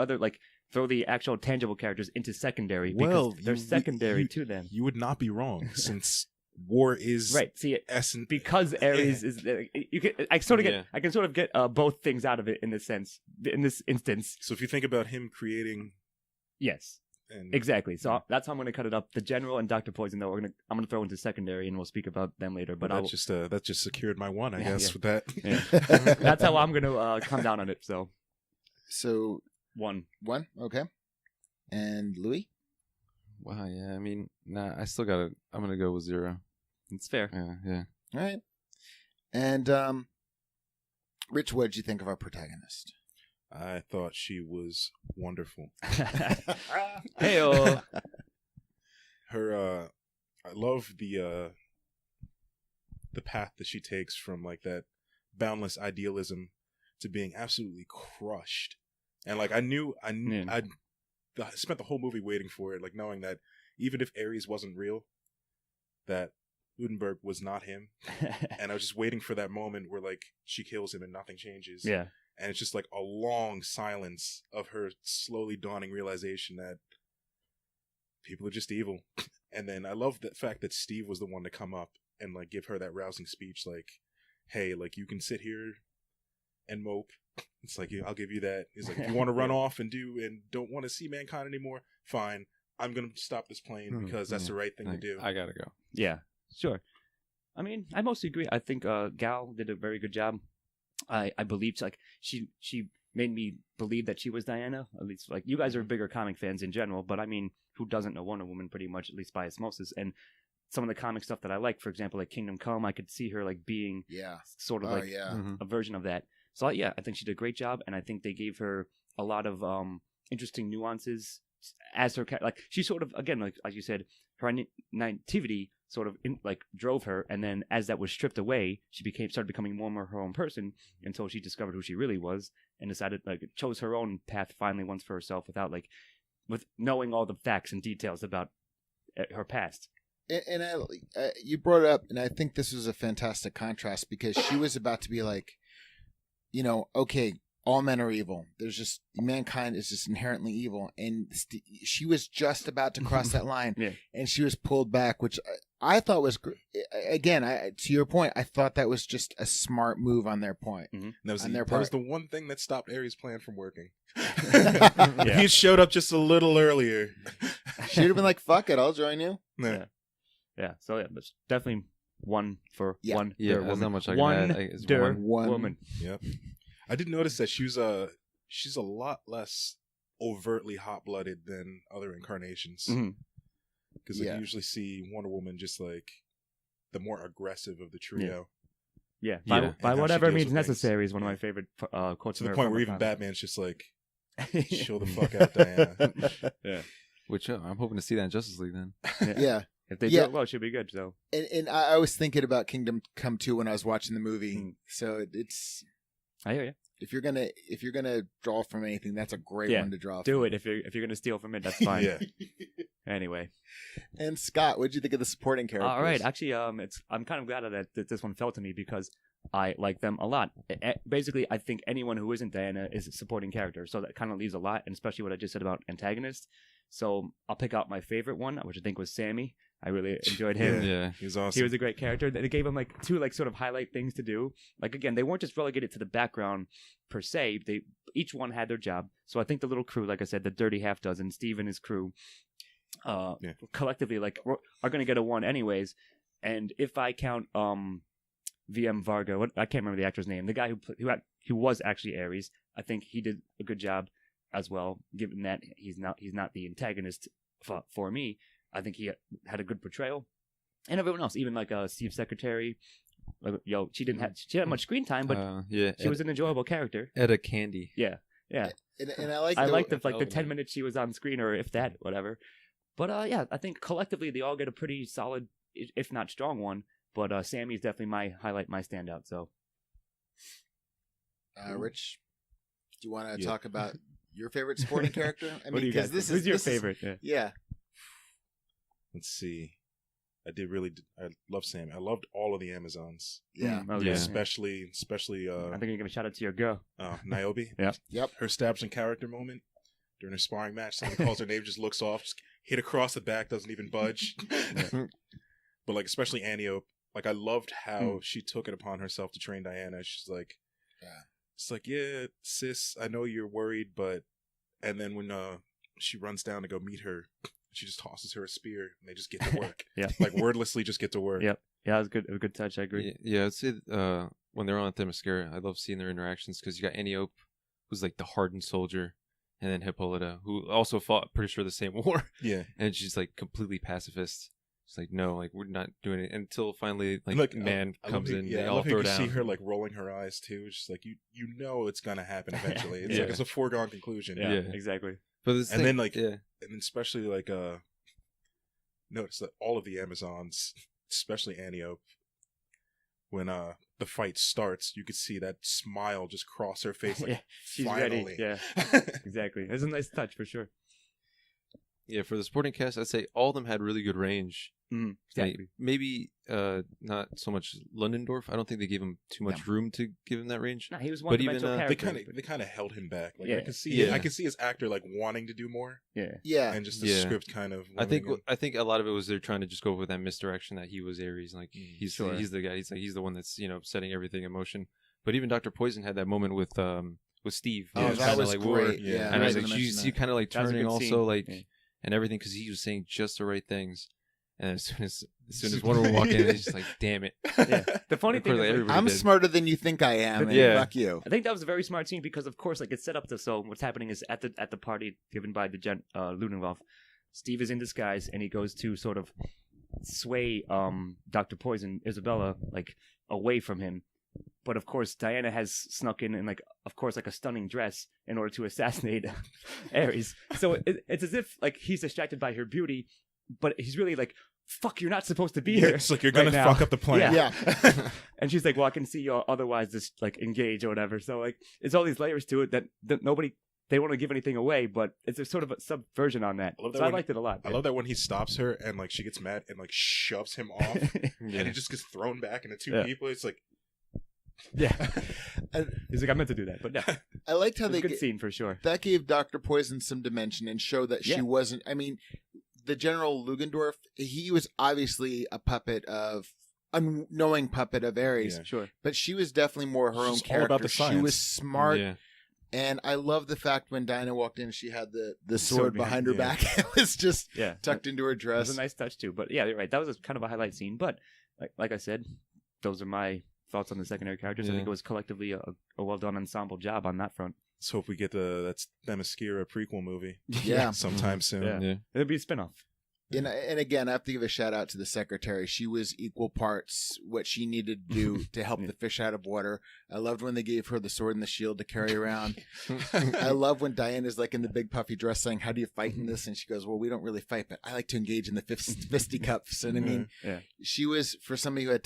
actual tangible characters into secondary because they're secondary to them. You would not be wrong, since war is right. See, essence, because Ares is I can sort of get both things out of it in this sense, in this instance. So if you think about him creating, yes, exactly. So that's how I'm going to cut it up. The General and Dr. Poison, though, I'm going to throw into secondary, and we'll speak about them later. But that just secured my 1, I guess, with that. Yeah. That's how I'm going to come down on it. So 1, okay. And Louis? Wow, yeah. I mean, I still got it. I'm going to go with 0. It's fair. Yeah. All right. And Rich, what did you think of our protagonist? I thought she was wonderful. Hey-o. Her, I love the path that she takes from like that boundless idealism to being absolutely crushed. And like I spent the whole movie waiting for it, like knowing that even if Ares wasn't real, that Udenberg was not him. And I was just waiting for that moment where like she kills him and nothing changes. Yeah. And it's just like a long silence of her slowly dawning realization that people are just evil. And then I love the fact that Steve was the one to come up and like give her that rousing speech, like, "Hey, like you can sit here and mope. It's like I'll give you that. He's like, if you want to run off and don't want to see mankind anymore, fine. I'm gonna stop this plane because that's the right thing to do. I gotta go. Yeah, sure. I mean, I mostly agree. I think Gal did a very good job. I believed like she made me believe that she was Diana. At least like you guys are bigger comic fans in general, but I mean, who doesn't know Wonder Woman pretty much, at least by osmosis? And some of the comic stuff that I like, for example, like Kingdom Come, I could see her like being sort of a version of that. So yeah, I think she did a great job, and I think they gave her a lot of interesting nuances as her like she sort of, again, like as you said, her naivety sort of drove her, and then as that was stripped away, she started becoming more and more her own person until she discovered who she really was and decided chose her own path finally once for herself with knowing all the facts and details about her past. And you brought it up, and I think this was a fantastic contrast because she was about to be like, okay, all men are evil. There's just mankind is just inherently evil, and she was just about to cross that line, and she was pulled back, which I thought was again. To your point, I thought that was just a smart move on their point. Mm-hmm. That was the one thing that stopped Ares' plan from working. He showed up just a little earlier. She'd have been like, "Fuck it, I'll join you." Yeah. So yeah, that's definitely one for one. Yeah, there's not much I can add. It's one woman. Yep. I did notice that she's a lot less overtly hot-blooded than other incarnations. Because you usually see Wonder Woman just like the more aggressive of the trio. Yeah. By whatever means necessary is one of my favorite quotes. To the point where even Batman's just like, chill the fuck out, Diana. Yeah. Which I'm hoping to see that in Justice League then. Yeah. If they do it well, it should be good. So. And I was thinking about Kingdom Come 2 when I was watching the movie. So it's. I hear you. If you're gonna draw from anything, that's a great one to draw. Do it if you're gonna steal from it. That's fine. Yeah. Anyway. And Scott, what did you think of the supporting characters? All right, actually, I'm kind of glad that this one fell to me because I like them a lot. Basically, I think anyone who isn't Diana is a supporting character, so that kind of leaves a lot, and especially what I just said about antagonists. So I'll pick out my favorite one, which I think was Sammy. I really enjoyed him. Yeah, he was awesome. He was a great character. They gave him two sort of highlight things to do. Like again, they weren't just relegated to the background per se. They each one had their job. So I think the little crew, like I said, the Dirty Half Dozen, Steve and his crew, collectively are going to get a 1 anyways. And if I count VM Varga, I can't remember the actor's name, the guy who was actually Ares, I think he did a good job as well. Given that he's not the antagonist for me. I think he had a good portrayal, and everyone else, even like Steve's secretary. She had much screen time, but she was an enjoyable character. Etta Candy. Yeah. And I liked the 10 minutes she was on screen, or if that, whatever. But I think collectively they all get a pretty solid, if not strong one. But Sammy's definitely my highlight, my standout. So, Rich, do you want to talk about your favorite supporting character? I mean, because who's your favorite? Yeah. Let's see. I love Sam. I loved all of the Amazons. Yeah. Especially I think you're giving a shout out to your girl. Niobe. Yep. Her establishing character moment during her sparring match. Someone calls her name, just looks off, just hit across the back, doesn't even budge. But especially Antiope, I loved how she took it upon herself to train Diana. She's like, it's like, yeah, sis, I know you're worried, but, and then when she runs down to go meet her, she just tosses her a spear, and they just get to work. Wordlessly just get to work. Yep. Yeah, it was good. A good touch. I agree. Yeah, I'd say when they're on Themyscira, I love seeing their interactions because you got Antiope, who's like the hardened soldier, and then Hippolyta, who also fought, pretty sure, the same war. Yeah. And she's completely pacifist. She's like, no, we're not doing it until finally, man comes in. Yeah, they I all love throw you down. see her rolling her eyes too. It's just you know it's gonna happen eventually. It's it's a foregone conclusion. Yeah, exactly. But and then and especially notice that all of the Amazons, especially Antiope, when the fight starts, you could see that smile just cross her face. She's finally. ready. Yeah, exactly. It's a nice touch for sure. Yeah, for the supporting cast, I'd say all of them had really good range. Exactly. Maybe not so much Lundendorf. I don't think they gave him too much room to give him that range. No, he was But one-dimensional even, character. they kind of held him back. Like Yeah. I can see his actor like wanting to do more, Yeah. and just the Yeah. script kind of. I think a lot of it was they're trying to just go with that misdirection that he was Ares. Like he's the guy. He's the one that's setting everything in motion. But even Dr. Poison had that moment with Steve. Oh, He that kinda was like great. wore- Yeah. And I was Right, like, you you mentioned see that. kind of like That was a turning good also scene. like Yeah. and everything because he was saying just the right things. And as soon as Wonder Woman walked in, it's just like, damn it. Yeah. The funny Of thing course, is, like, everybody I'm did. smarter than you think I am, and Yeah. fuck you. I think that was a very smart scene because, of course, like it's set up to so what's happening is at the party given by the Ludendorff, Steve is in disguise and he goes to sort of sway Dr. Poison, Isabella, like away from him. But of course, Diana has snuck in like, of course, like a stunning dress in order to assassinate Ares. So it's as if like he's distracted by her beauty, but he's really like, fuck, you're not supposed to be here. It's like you're gonna right now. fuck up the plan. Yeah. And she's like, well, I can see you otherwise just like engage or whatever. So like it's all these layers to it that nobody, they want to give anything away, but it's a sort of a subversion on that. I love that So I when- liked it a lot. I love that when he stops her and like she gets mad and like shoves him off, and he just gets thrown back into two Yeah. people. It's like, Yeah. He's like, I meant to do that, but no. I liked how It was they a good scene for sure. that gave Dr. Poison some dimension and showed that she Yeah. wasn't. I mean, the General Ludendorff, he was obviously a puppet of unknowing puppet of Ares, Yeah. Sure. but she was definitely more her own She's all character. about the She science. was smart, Yeah. and I love the fact when Dinah walked in, she had the sword sword behind her behind- back. It was just Yeah. tucked into her It dress. was a nice touch too. But yeah, you're right. That was kind of a highlight scene. But like I said, those are my thoughts on the secondary characters. I Yeah. think it was collectively a well done ensemble job on that front. let's hope we get that's Themyscira prequel movie Yeah. sometime soon. Yeah. Yeah. It'd be a spinoff. And again, I have to give a shout out to the secretary. She was equal parts what she needed to do to help Yeah. the fish out of water. I loved when they gave her the sword and the shield to carry around. I love when Diana's like in the big puffy dress saying, "How do you fight in this?" And she goes, "Well, we don't really fight, but I like to engage in the fisticuffs." And I mean, Yeah. she was, for somebody who had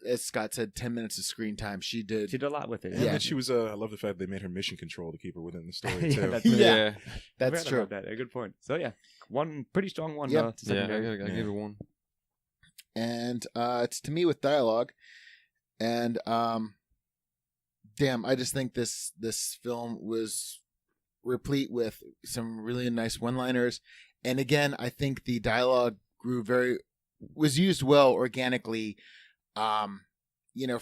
as Scott said, 10 minutes of screen time. She did. She did a lot with it. Yeah. And she was. I love the fact they made her mission control to keep her within the story Yeah, too. that's Yeah. I That's forgot true. about that. A good point. So yeah, one pretty strong one. Yep. To Yeah, I secondary. gave it one. And it's to me with dialogue. And damn, I just think this film was replete with some really nice one-liners. And again, I think the dialogue was used well organically.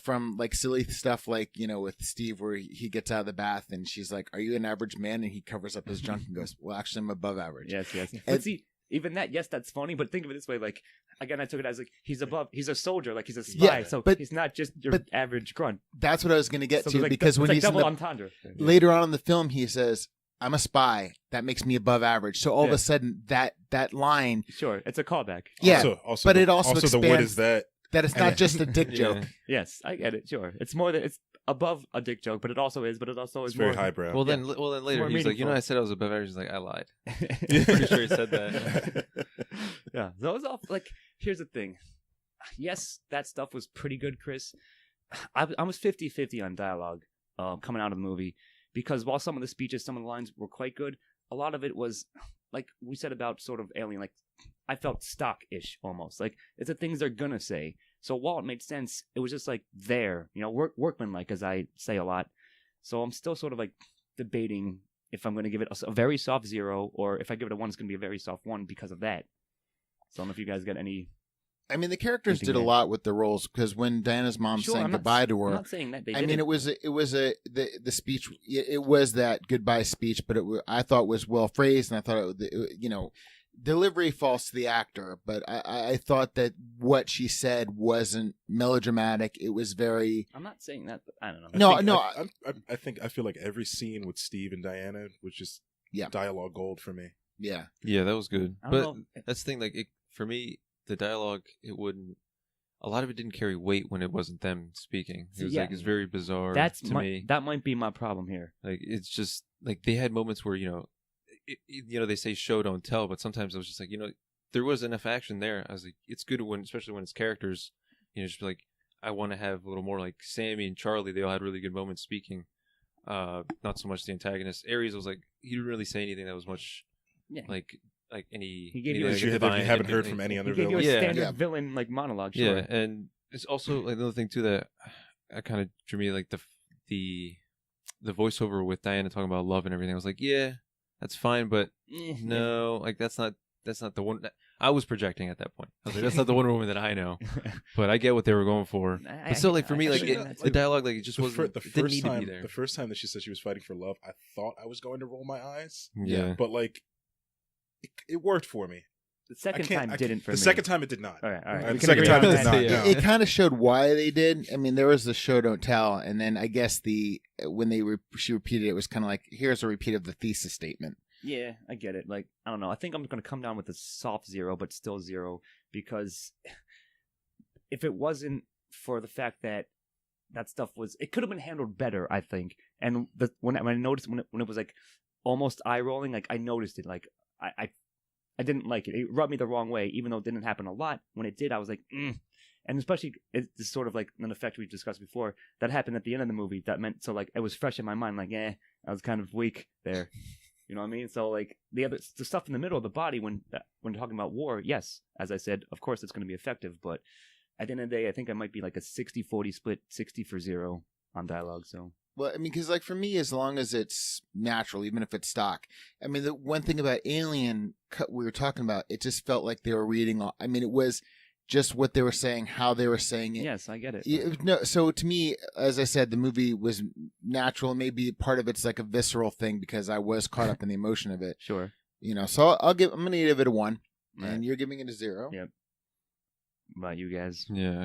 From like silly stuff like, with Steve where he gets out of the bath and she's like, "Are you an average man?" And he covers up his junk and goes, "Well, actually, I'm above average." Yes. And- But see, even that, yes, that's funny. But think of it this way: like again, I took it as like he's a soldier, like he's a spy. Yeah, so but- he's not just your but- average grunt. That's what I was going to get So to, it's like, because it's when like he's in double the entendre. later on in the film, he says, "I'm a spy." That makes me above average. So all of Yeah. a sudden, that line, Sure, it's a callback. yeah, Also, but the, it also the what expands- is that? that it's not just a dick joke. Yes, I get it. Sure, it's more than it's above a dick joke, but it also is. But it also It's is very more. highbrow. Well, then later more he was like, meaningful. I said I was above average. He's like, I lied. Pretty sure he said that. Yeah, those all like. Here's the thing. Yes, that stuff was pretty good, Chris. I was 50-50 on dialogue coming out of the movie because while some of the speeches, some of the lines were quite good, a lot of it was like we said about sort of Alien. Like I felt stock-ish almost. Like it's the things they're gonna say. So while it made sense, it was just like there, workmanlike, as I say a lot. So I'm still sort of like debating if I'm going to give it a very soft 0 or if I give it a 1, it's going to be a very soft 1 because of that. So I don't know if you guys got any. I mean, the characters Anything did a there? lot with the roles because when Diana's mom Sure, sang I'm not- goodbye to I'm her, not saying that they I didn't. mean, the speech. It was that goodbye speech, but I thought was well phrased, and I thought delivery falls to the actor, but I thought that what she said wasn't melodramatic. It was very. I'm not saying that, but I don't know. I feel like every scene with Steve and Diana was just dialogue gold for me. Yeah. Yeah, that was good. I But don't know. that's the thing. Like for me, the dialogue, a lot of it didn't carry weight when it wasn't them speaking. It was Yeah. like it's very bizarre That's to me. that might be my problem here. Like it's just like they had moments where they say show don't tell, but sometimes I was just like there was enough action there. I was like, it's good especially when it's characters, just like I want to have a little more like Sammy and Charlie. They all had really good moments speaking. Not so much the antagonist. Ares was like he didn't really say anything that was much Yeah. like like any. He gave any you a- like, that you divine- haven't heard from any He other gave you a villain. Yeah. standard Yeah. villain like monologue. Yeah, Sure. and it's also like another thing too that kind of drew me, like the voiceover with Diana talking about love and everything. I was like, yeah, that's fine, but no, like that's not the one. I was projecting at that point. I was like, that's not the Wonder Woman that I know. But I get what they were going for. I- But still, like for me, like actually, the dialogue, like it just The, wasn't. the it didn't first need time, to be there. the first time that she said she was fighting for love, I thought I was going to roll my eyes. Yeah. But like, it worked for me. The second time didn't for the me. second time it did not. All right, all right. And We the can second agree time on it did that. not. Yeah. no. It kind of showed why they did. I mean, there was the show don't tell, and then I guess when she repeated it, it was kind of like, here's a repeat of the thesis statement. Yeah, I get it. Like, I don't know. I think I'm going to come down with a soft 0, but still 0, because if it wasn't for the fact that stuff it could have been handled better, I think. And when I noticed when it was like almost eye rolling, like I noticed it. Like I didn't like it. It rubbed me the wrong way, even though it didn't happen a lot. When it did, I was like, And especially, it's sort of like an effect we've discussed before that happened at the end of the movie. That meant, so like, it was fresh in my mind, like, I was kind of weak there. You know what I mean? So like, the stuff in the middle of the body when talking about war, yes, as I said, of course it's going to be effective, but at the end of the day, I think I might be like a 60-40 split, 60 for 0 on dialogue, so. Well, I mean, because like for me, as long as it's natural, even if it's stock. I mean, the one thing about Alien we were talking about, it just felt like they were reading. I mean, it was just what they were saying, how they were saying it. Yes, I get it. No, so to me, as I said, the movie was natural. Maybe part of it's like a visceral thing because I was caught up in the emotion of it. Sure. You know, so I'm gonna give it a 1, Right. and you're giving it a 0. Yeah. What about you guys? Yeah,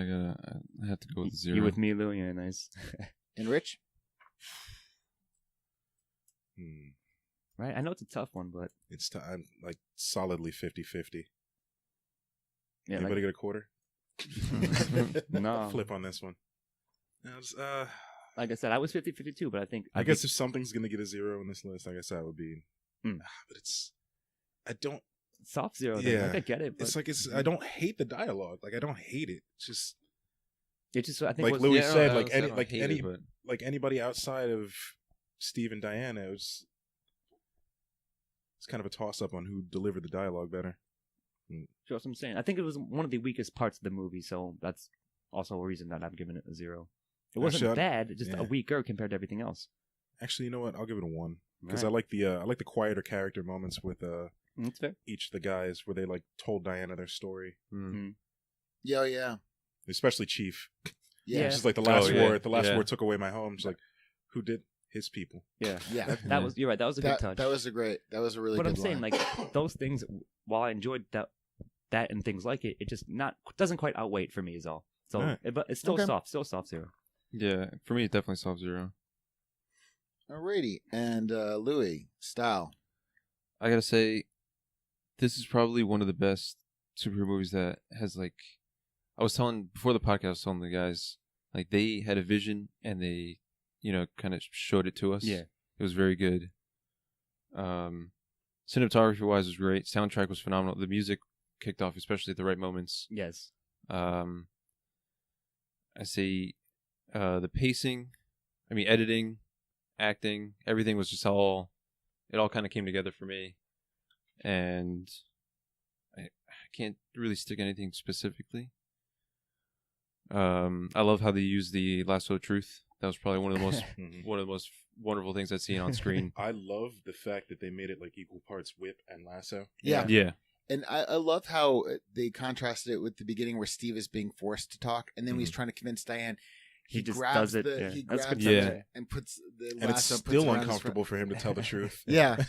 I have to go with 0. You with me, Lou? Yeah, nice. And Rich? Right? I know it's a tough one, but I'm like solidly 50-50. yeah, Anybody get a quarter? no. Flip on this one. Like I said, I was 50-50 too, but I think I guess if something's gonna get a 0 in this list, I guess that would be. But I don't. soft 0. Then. Yeah. Like, I get it. But It's like I don't hate the dialogue. Like I don't hate it. It's just it just, I think, like was, Louis Yeah, said, I like don't- I any don't like hate any it, but- like anybody outside of Steve and Diana, it's kind of a toss up on who delivered the dialogue better. Sure, that's what I'm saying. I think it was one of the weakest parts of the movie, so that's also a reason that I'm giving it a 0. It wasn't Actually, bad, just yeah. weaker compared to everything else. Actually, you know what? I'll give it a 1 because Right. I like the quieter character moments with That's fair. each of the guys where they like told Diana their story, Yeah, yeah. especially Chief. Yeah. It's just like the last Oh, yeah. war. The last Yeah. war took away my home. It's like, who did his people? Yeah. Yeah. That was, you're right, that was a good touch. That was that was a really But good I'm saying, line. like, those things, while I enjoyed that and things like it, it just doesn't quite outweigh it for me is all. So, Right. but it's still Okay. still soft 0. Yeah, for me, it definitely soft 0. Alrighty. And Louis, style. I gotta say, this is probably one of the best superhero movies that has, like, I was telling before the podcast, I was telling the guys, like, they had a vision and they, kind of showed it to us. Yeah. It was very good. Cinematography wise was great. Soundtrack was phenomenal. The music kicked off, especially at the right moments. Yes. I say the pacing, editing, acting, everything was just it all kind of came together for me. And I can't really stick anything specifically. I love how they use the lasso of truth. That was probably one of the most wonderful things I've seen on screen. I love the fact that they made it like equal parts whip and lasso. Yeah. Yeah. And I love how they contrasted it with the beginning where Steve is being forced to talk, and then when he's trying to convince Diane, He just grabs does it, the yeah. he That's grabs good it stuff. and puts the And it's lasso. puts still it around his uncomfortable for him to tell the truth. Yeah,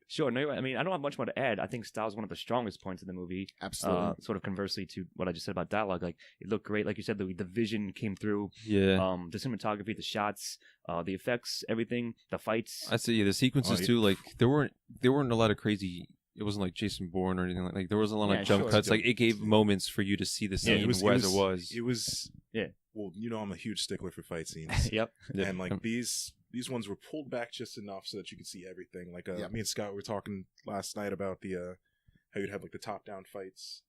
Sure. No, I mean, I don't have much more to add. I think style is one of the strongest points of the movie. absolutely. Sort of conversely to what I just said about dialogue, like it looked great. Like you said, the vision came through. Yeah. The cinematography, the shots, the effects, everything, the fights. I'd say the sequences yeah. too. Like there weren't a lot of crazy. It wasn't like Jason Bourne or anything like there wasn't a lot Yeah, of jump sure. cuts. Like it gave moments for you to see the scene as it was. It was. Yeah. Well, I'm a huge stickler for fight scenes. Yep. Yeah. And like these ones were pulled back just enough so that you could see everything. Like Yep. me and Scott were talking last night about the how you'd have like the top down fights.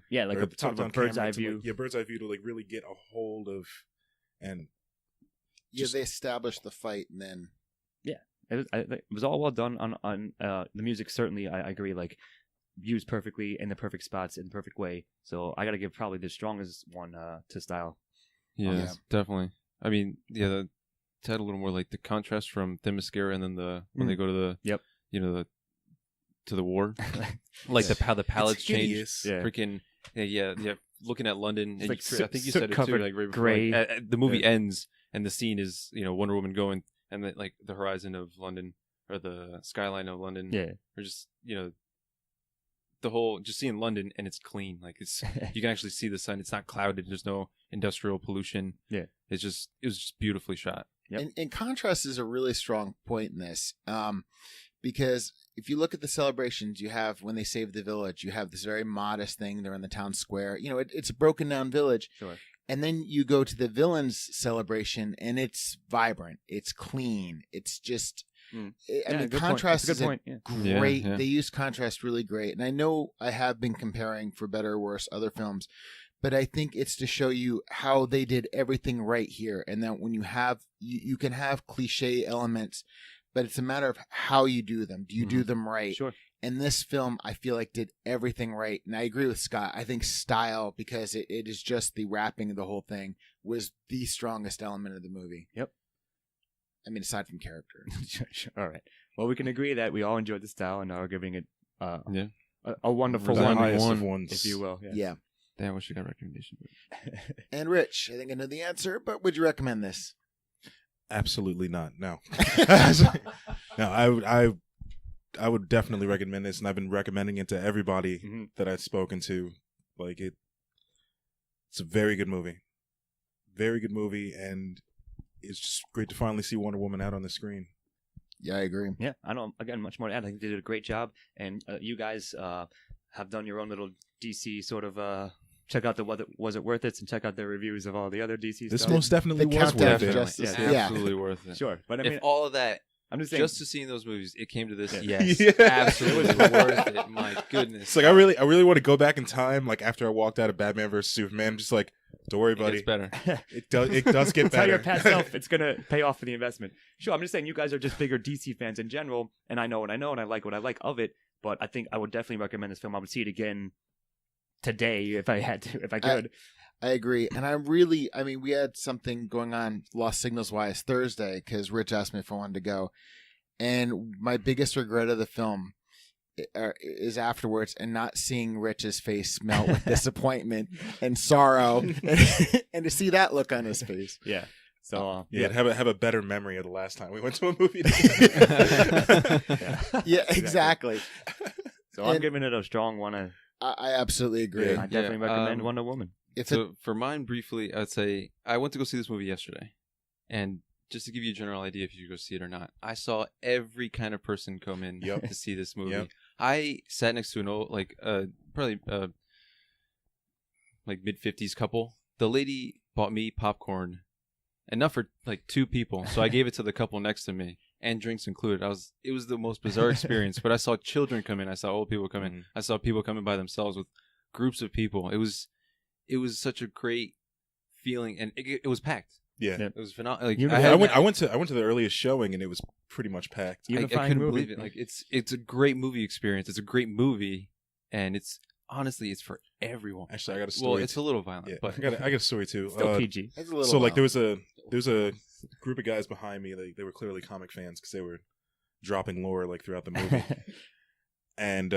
Yeah, like or a sort of a bird's eye view. Bird's eye view to like really get a hold of and Yeah, they established the fight, and then it was all well done on the music. Certainly, I agree. Like used perfectly in the perfect spots in the perfect way. So I got to give probably the strongest one to style. Yeah, definitely. I mean, to add a little more like the contrast from Themyscira and then when they go to the to the war, like how the palettes change. Yeah. Freaking looking at London, and like I think you said it too. Like right before, gray. the movie ends and the scene is Wonder Woman going and like the horizon of London or the skyline of London. Yeah, or just the whole just seeing London and it's clean. Like it's you can actually see the sun. It's not clouded. There's no industrial pollution. Yeah, it was just beautifully shot. Yep. And contrast is a really strong point in this, because if you look at the celebrations you have when they save the village, you have this very modest thing. They're in the town square. It's a broken down village. Sure. And then you go to the villain's celebration, and it's vibrant. It's clean. It's just. I mean, contrast is great. Yeah. They use contrast really great. And I know I have been comparing, for better or worse, other films, but I think it's to show you how they did everything right here. And that when you have, you can have cliche elements, but it's a matter of how you do them. Do you do them right? Sure. And this film, I feel like, did everything right. And I agree with Scott. I think style, because it is just the wrapping of the whole thing, was the strongest element of the movie. Yep. I mean, aside from character. Sure. All right. Well, we can agree that we all enjoyed the style and are giving it a wonderful The one, highest of ones. if you will. Yes. Yeah. Damn, I wish I got a recommendation. And Rich, I think I know the answer, but would you recommend this? Absolutely not. No. No, I would definitely recommend this, and I've been recommending it to everybody that I've spoken to. Like it's a very good movie. Very good movie, and it's just great to finally see Wonder Woman out on the screen. Yeah, I agree. Yeah, I don't, again, much more to add. I think they did a great job, and you guys have done your own little DC sort of check out the Was It Worth It, and check out the reviews of all the other DC This stuff. most definitely The was Countdown worth to it. Justice. Yeah. Absolutely worth it. Sure, but I mean, If all of that, I'm just saying, just to seeing those movies, it came to this. Yeah. Yes, Yeah. absolutely worth it. My goodness. It's like I really want to go back in time. Like after I walked out of Batman vs Superman, just like, don't worry, It buddy. gets better. It does get tell better. your past self it's gonna pay off for the investment. Sure, I'm just saying you guys are just bigger DC fans in general, and I know what I know, and I like what I like of it. But I think I would definitely recommend this film. I would see it again today if I had to, if I could. I agree. And we had something going on Lost Signals wise Thursday, because Rich asked me if I wanted to go. And my biggest regret of the film is afterwards, and not seeing Rich's face melt with disappointment and sorrow, and to see that look on his face. Yeah. So have a better memory of the last time we went to a movie. Yeah, exactly. So I'm giving it a strong one. I absolutely agree. I definitely recommend Wonder Woman. For mine, briefly, I'd say I went to go see this movie yesterday, and just to give you a general idea if you go see it or not, I saw every kind of person come in to see this movie. Yep. I sat next to an old, probably mid-50s couple. The lady bought me popcorn, enough for like 2 people, so I gave it to the couple next to me, and drinks included. It was the most bizarre experience. But I saw children come in, I saw old people come in, I saw people come in by themselves with groups of people. It was such a great feeling, and it was packed. Yeah, it was phenomenal. Like, I went to the earliest showing, and it was pretty much packed. I couldn't believe it. Like it's a great movie experience. It's a great movie, and it's for everyone. Actually, I got a story. Well, it's a little violent, but I got a story too. Still PG. So like there was a group of guys behind me. They were clearly comic fans because they were dropping lore like throughout the movie. And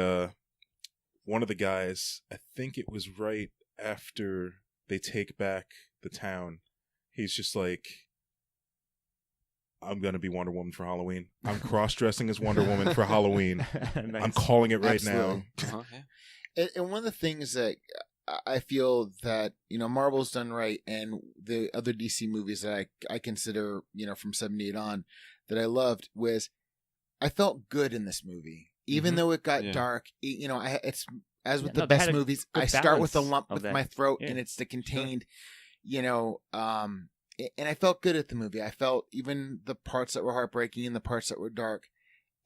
one of the guys, I think it was right after they take back the town, he's just like, I'm going to be Wonder Woman for Halloween. I'm cross-dressing as Wonder Woman for Halloween. Nice. I'm calling it right Absolutely. now. And one of the things that I feel that, Marvel's done right, and the other DC movies that I consider, from 78 on, that I loved, was I felt good in this movie. Even though it got dark, it's as with the best movies, I start with a lump with my throat, and it's the contained, and I felt good at the movie. I felt even the parts that were heartbreaking and the parts that were dark.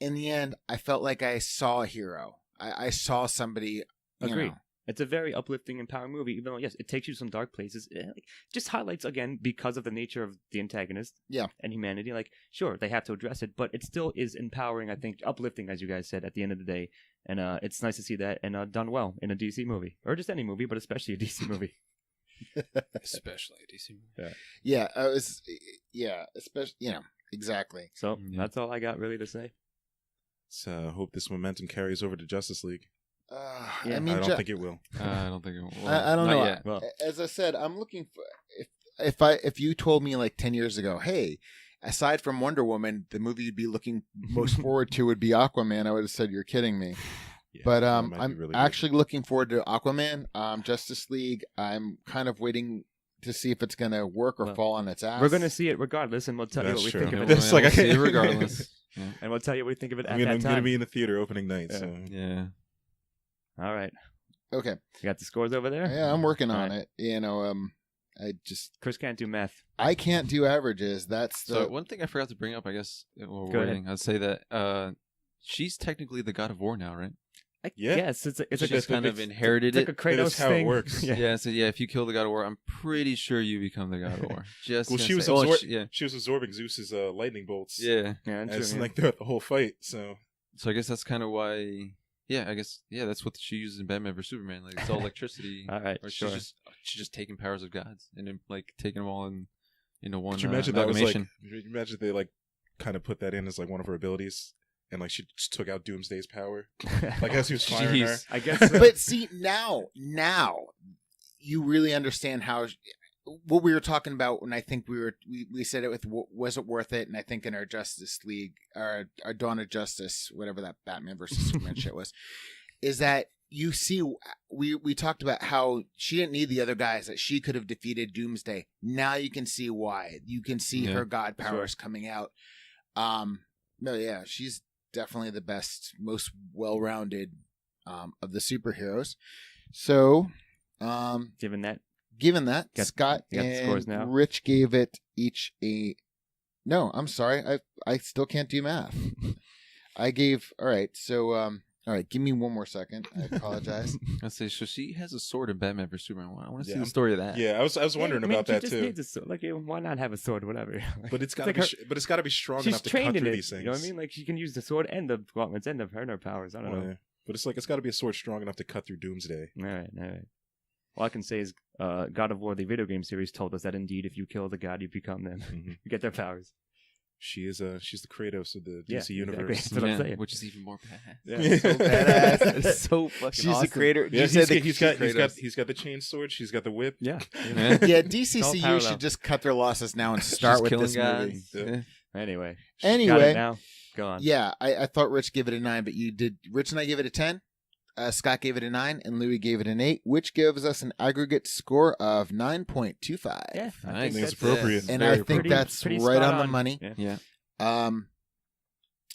In the end, I felt like I saw a hero. I saw somebody. Agreed. It's a very uplifting, empowering movie, even though, yes, it takes you to some dark places. It just highlights, again, because of the nature of the antagonist and humanity. Like, sure, they have to address it, but it still is empowering, I think, uplifting, as you guys said, at the end of the day. And it's nice to see that and done well in a DC movie. Or just any movie, but especially a DC movie. Especially a DC movie. Yeah, especially, exactly. So that's all I got really to say. So I hope this momentum carries over to Justice League. I I don't think it will. I don't think it will. I don't know. Yet. Well, As I said, I'm looking for if you told me like 10 years ago, hey, aside from Wonder Woman, the movie you'd be looking most forward to would be Aquaman, I would have said you're kidding me. Yeah, but that might be I'm really actually looking forward to Aquaman. Justice League, I'm kind of waiting to see if it's going to work or fall on its ass. we're going to see it regardless, and we'll tell you That's what we true. think of Yeah, it. That's we'll like- see it regardless. Yeah. And we'll tell you what we think of it at I'm that going to time. be in the theater opening night. Yeah. So Yeah. All right. Okay. You got the scores over there? Yeah, I'm working on All right. it. Chris can't do math. I can't do averages. That's the So one thing I forgot to bring up, I guess, while Go we're ahead. waiting, I'd say that she's technically the God of War now, right? I Yeah. guess it's like She's kind of inherited it's like a it. Kratos That's how it thing. works. Yeah. So if you kill the God of War, I'm pretty sure you become the God of War. Just Well, gonna she was say- absor- she was absorbing Zeus's lightning bolts. yeah. Yeah, And true, it's yeah. like throughout the whole fight. So So I guess that's kind of why. Yeah, I guess that's what she uses in Batman vs Superman. Like it's all electricity. All right, or sure. she's just taking powers of gods and then like taking them all into one. could you imagine that was like? amalgamation. Could you imagine they like kind of put that in as like one of her abilities, and like she just took out Doomsday's power, like as he was firing her. Jeez. I guess so. But see, now you really understand how what we were talking about when I think we said it with was it worth it, and I think in our Justice League, our Dawn of Justice, whatever that Batman versus Superman shit was, is that you see we talked about how she didn't need the other guys, that she could have defeated Doomsday. Now you can see why. You can see her god powers coming out. No, yeah, she's definitely the best, most well-rounded of the superheroes. So, Given that, Scott you got the scores and now? Rich gave it each a. No, I'm sorry. I still can't do math. I gave. All right. So, all right. Give me one more second. I apologize. I say so. She has a sword in Batman vs Superman. I want to see Yeah. the story of that. Yeah, I was wondering about that just too. Needs a sword. Like, why not have a sword? Whatever. But it's got like to be. her- But it's got to be strong She's enough to cut trained in through it. these things. You know what I mean? Like she can use the sword and the gauntlets and her powers. I don't know. Yeah. But it's like it's got to be a sword strong enough to cut through Doomsday. All right. All I can say is, God of War, the video game series, told us that indeed, if you kill the god, you become them. Mhm. You get their powers. She's the Kratos of the Yeah, DC exactly. universe. That's what I'm saying. Which is even more badass. Yeah. So badass. It's so fucking She's awesome. the creator. Yeah, You said he's got Kratos. the chain sword. She's got the whip. Yeah. Yeah. Yeah, all DCCU parallel. should just cut their losses now and start Just with killing this movie. guys. movie. Yeah. Anyway. Anyway. Got it now. Go on. Yeah, I thought Rich gave it a 9, but you did. Rich and I gave it a 10. Scott gave it a 9, and Louis gave it an 8, which gives us an aggregate score of 9.25. Yeah. Nice. I think it's that's- appropriate. And Very I think pretty- that's pretty right spot on the money. Yeah. Yeah.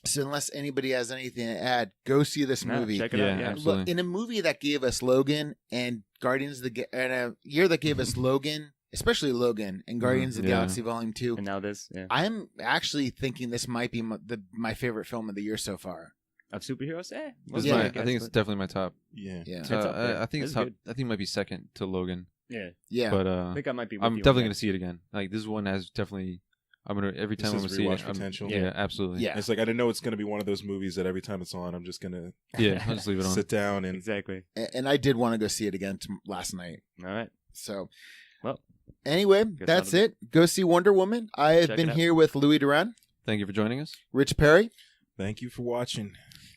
So unless anybody has anything to add, go see this No, movie. check it Yeah, out. Yeah. absolutely. Look, in a movie that gave us Logan and Guardians of the and a year that gave us Logan, especially Logan and Guardians of the Yeah. Galaxy Volume 2, And now this. Yeah. I'm actually thinking this might be my favorite film of the year so far. Of superheroes? This is Yeah, my- I I think it's definitely my top. Yeah. Yeah, It's up there. I think It's it's top. good. I think it might be second to Logan. Yeah. yeah. But I think I might be with I'm you on definitely that. going to see it again. Like this one has definitely. I'm gonna every This time I'm has gonna see rewatch it. I'm- potential. Yeah, absolutely. Yeah. It's like I didn't know it's going to be one of those movies that every time it's on, I'm just going to Yeah, I'll just leave it on. sit down and Exactly. And I did want to go see it again last night. All right. So, Well, anyway, guess that's that'll it. Go see Wonder Woman. I have Check been it out. here with Louis Duran, Thank you for joining us. Rich Perry, thank you for watching.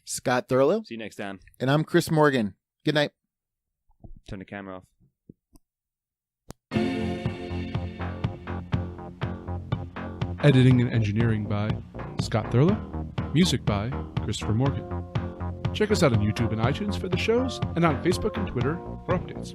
Scott Thurlow, see you next time. and I'm Chris Morgan. Good night. Turn the camera off. Editing and engineering by Scott Thurlow. Music by Christopher Morgan. Check us out on YouTube and iTunes for the shows, and on Facebook and Twitter for updates.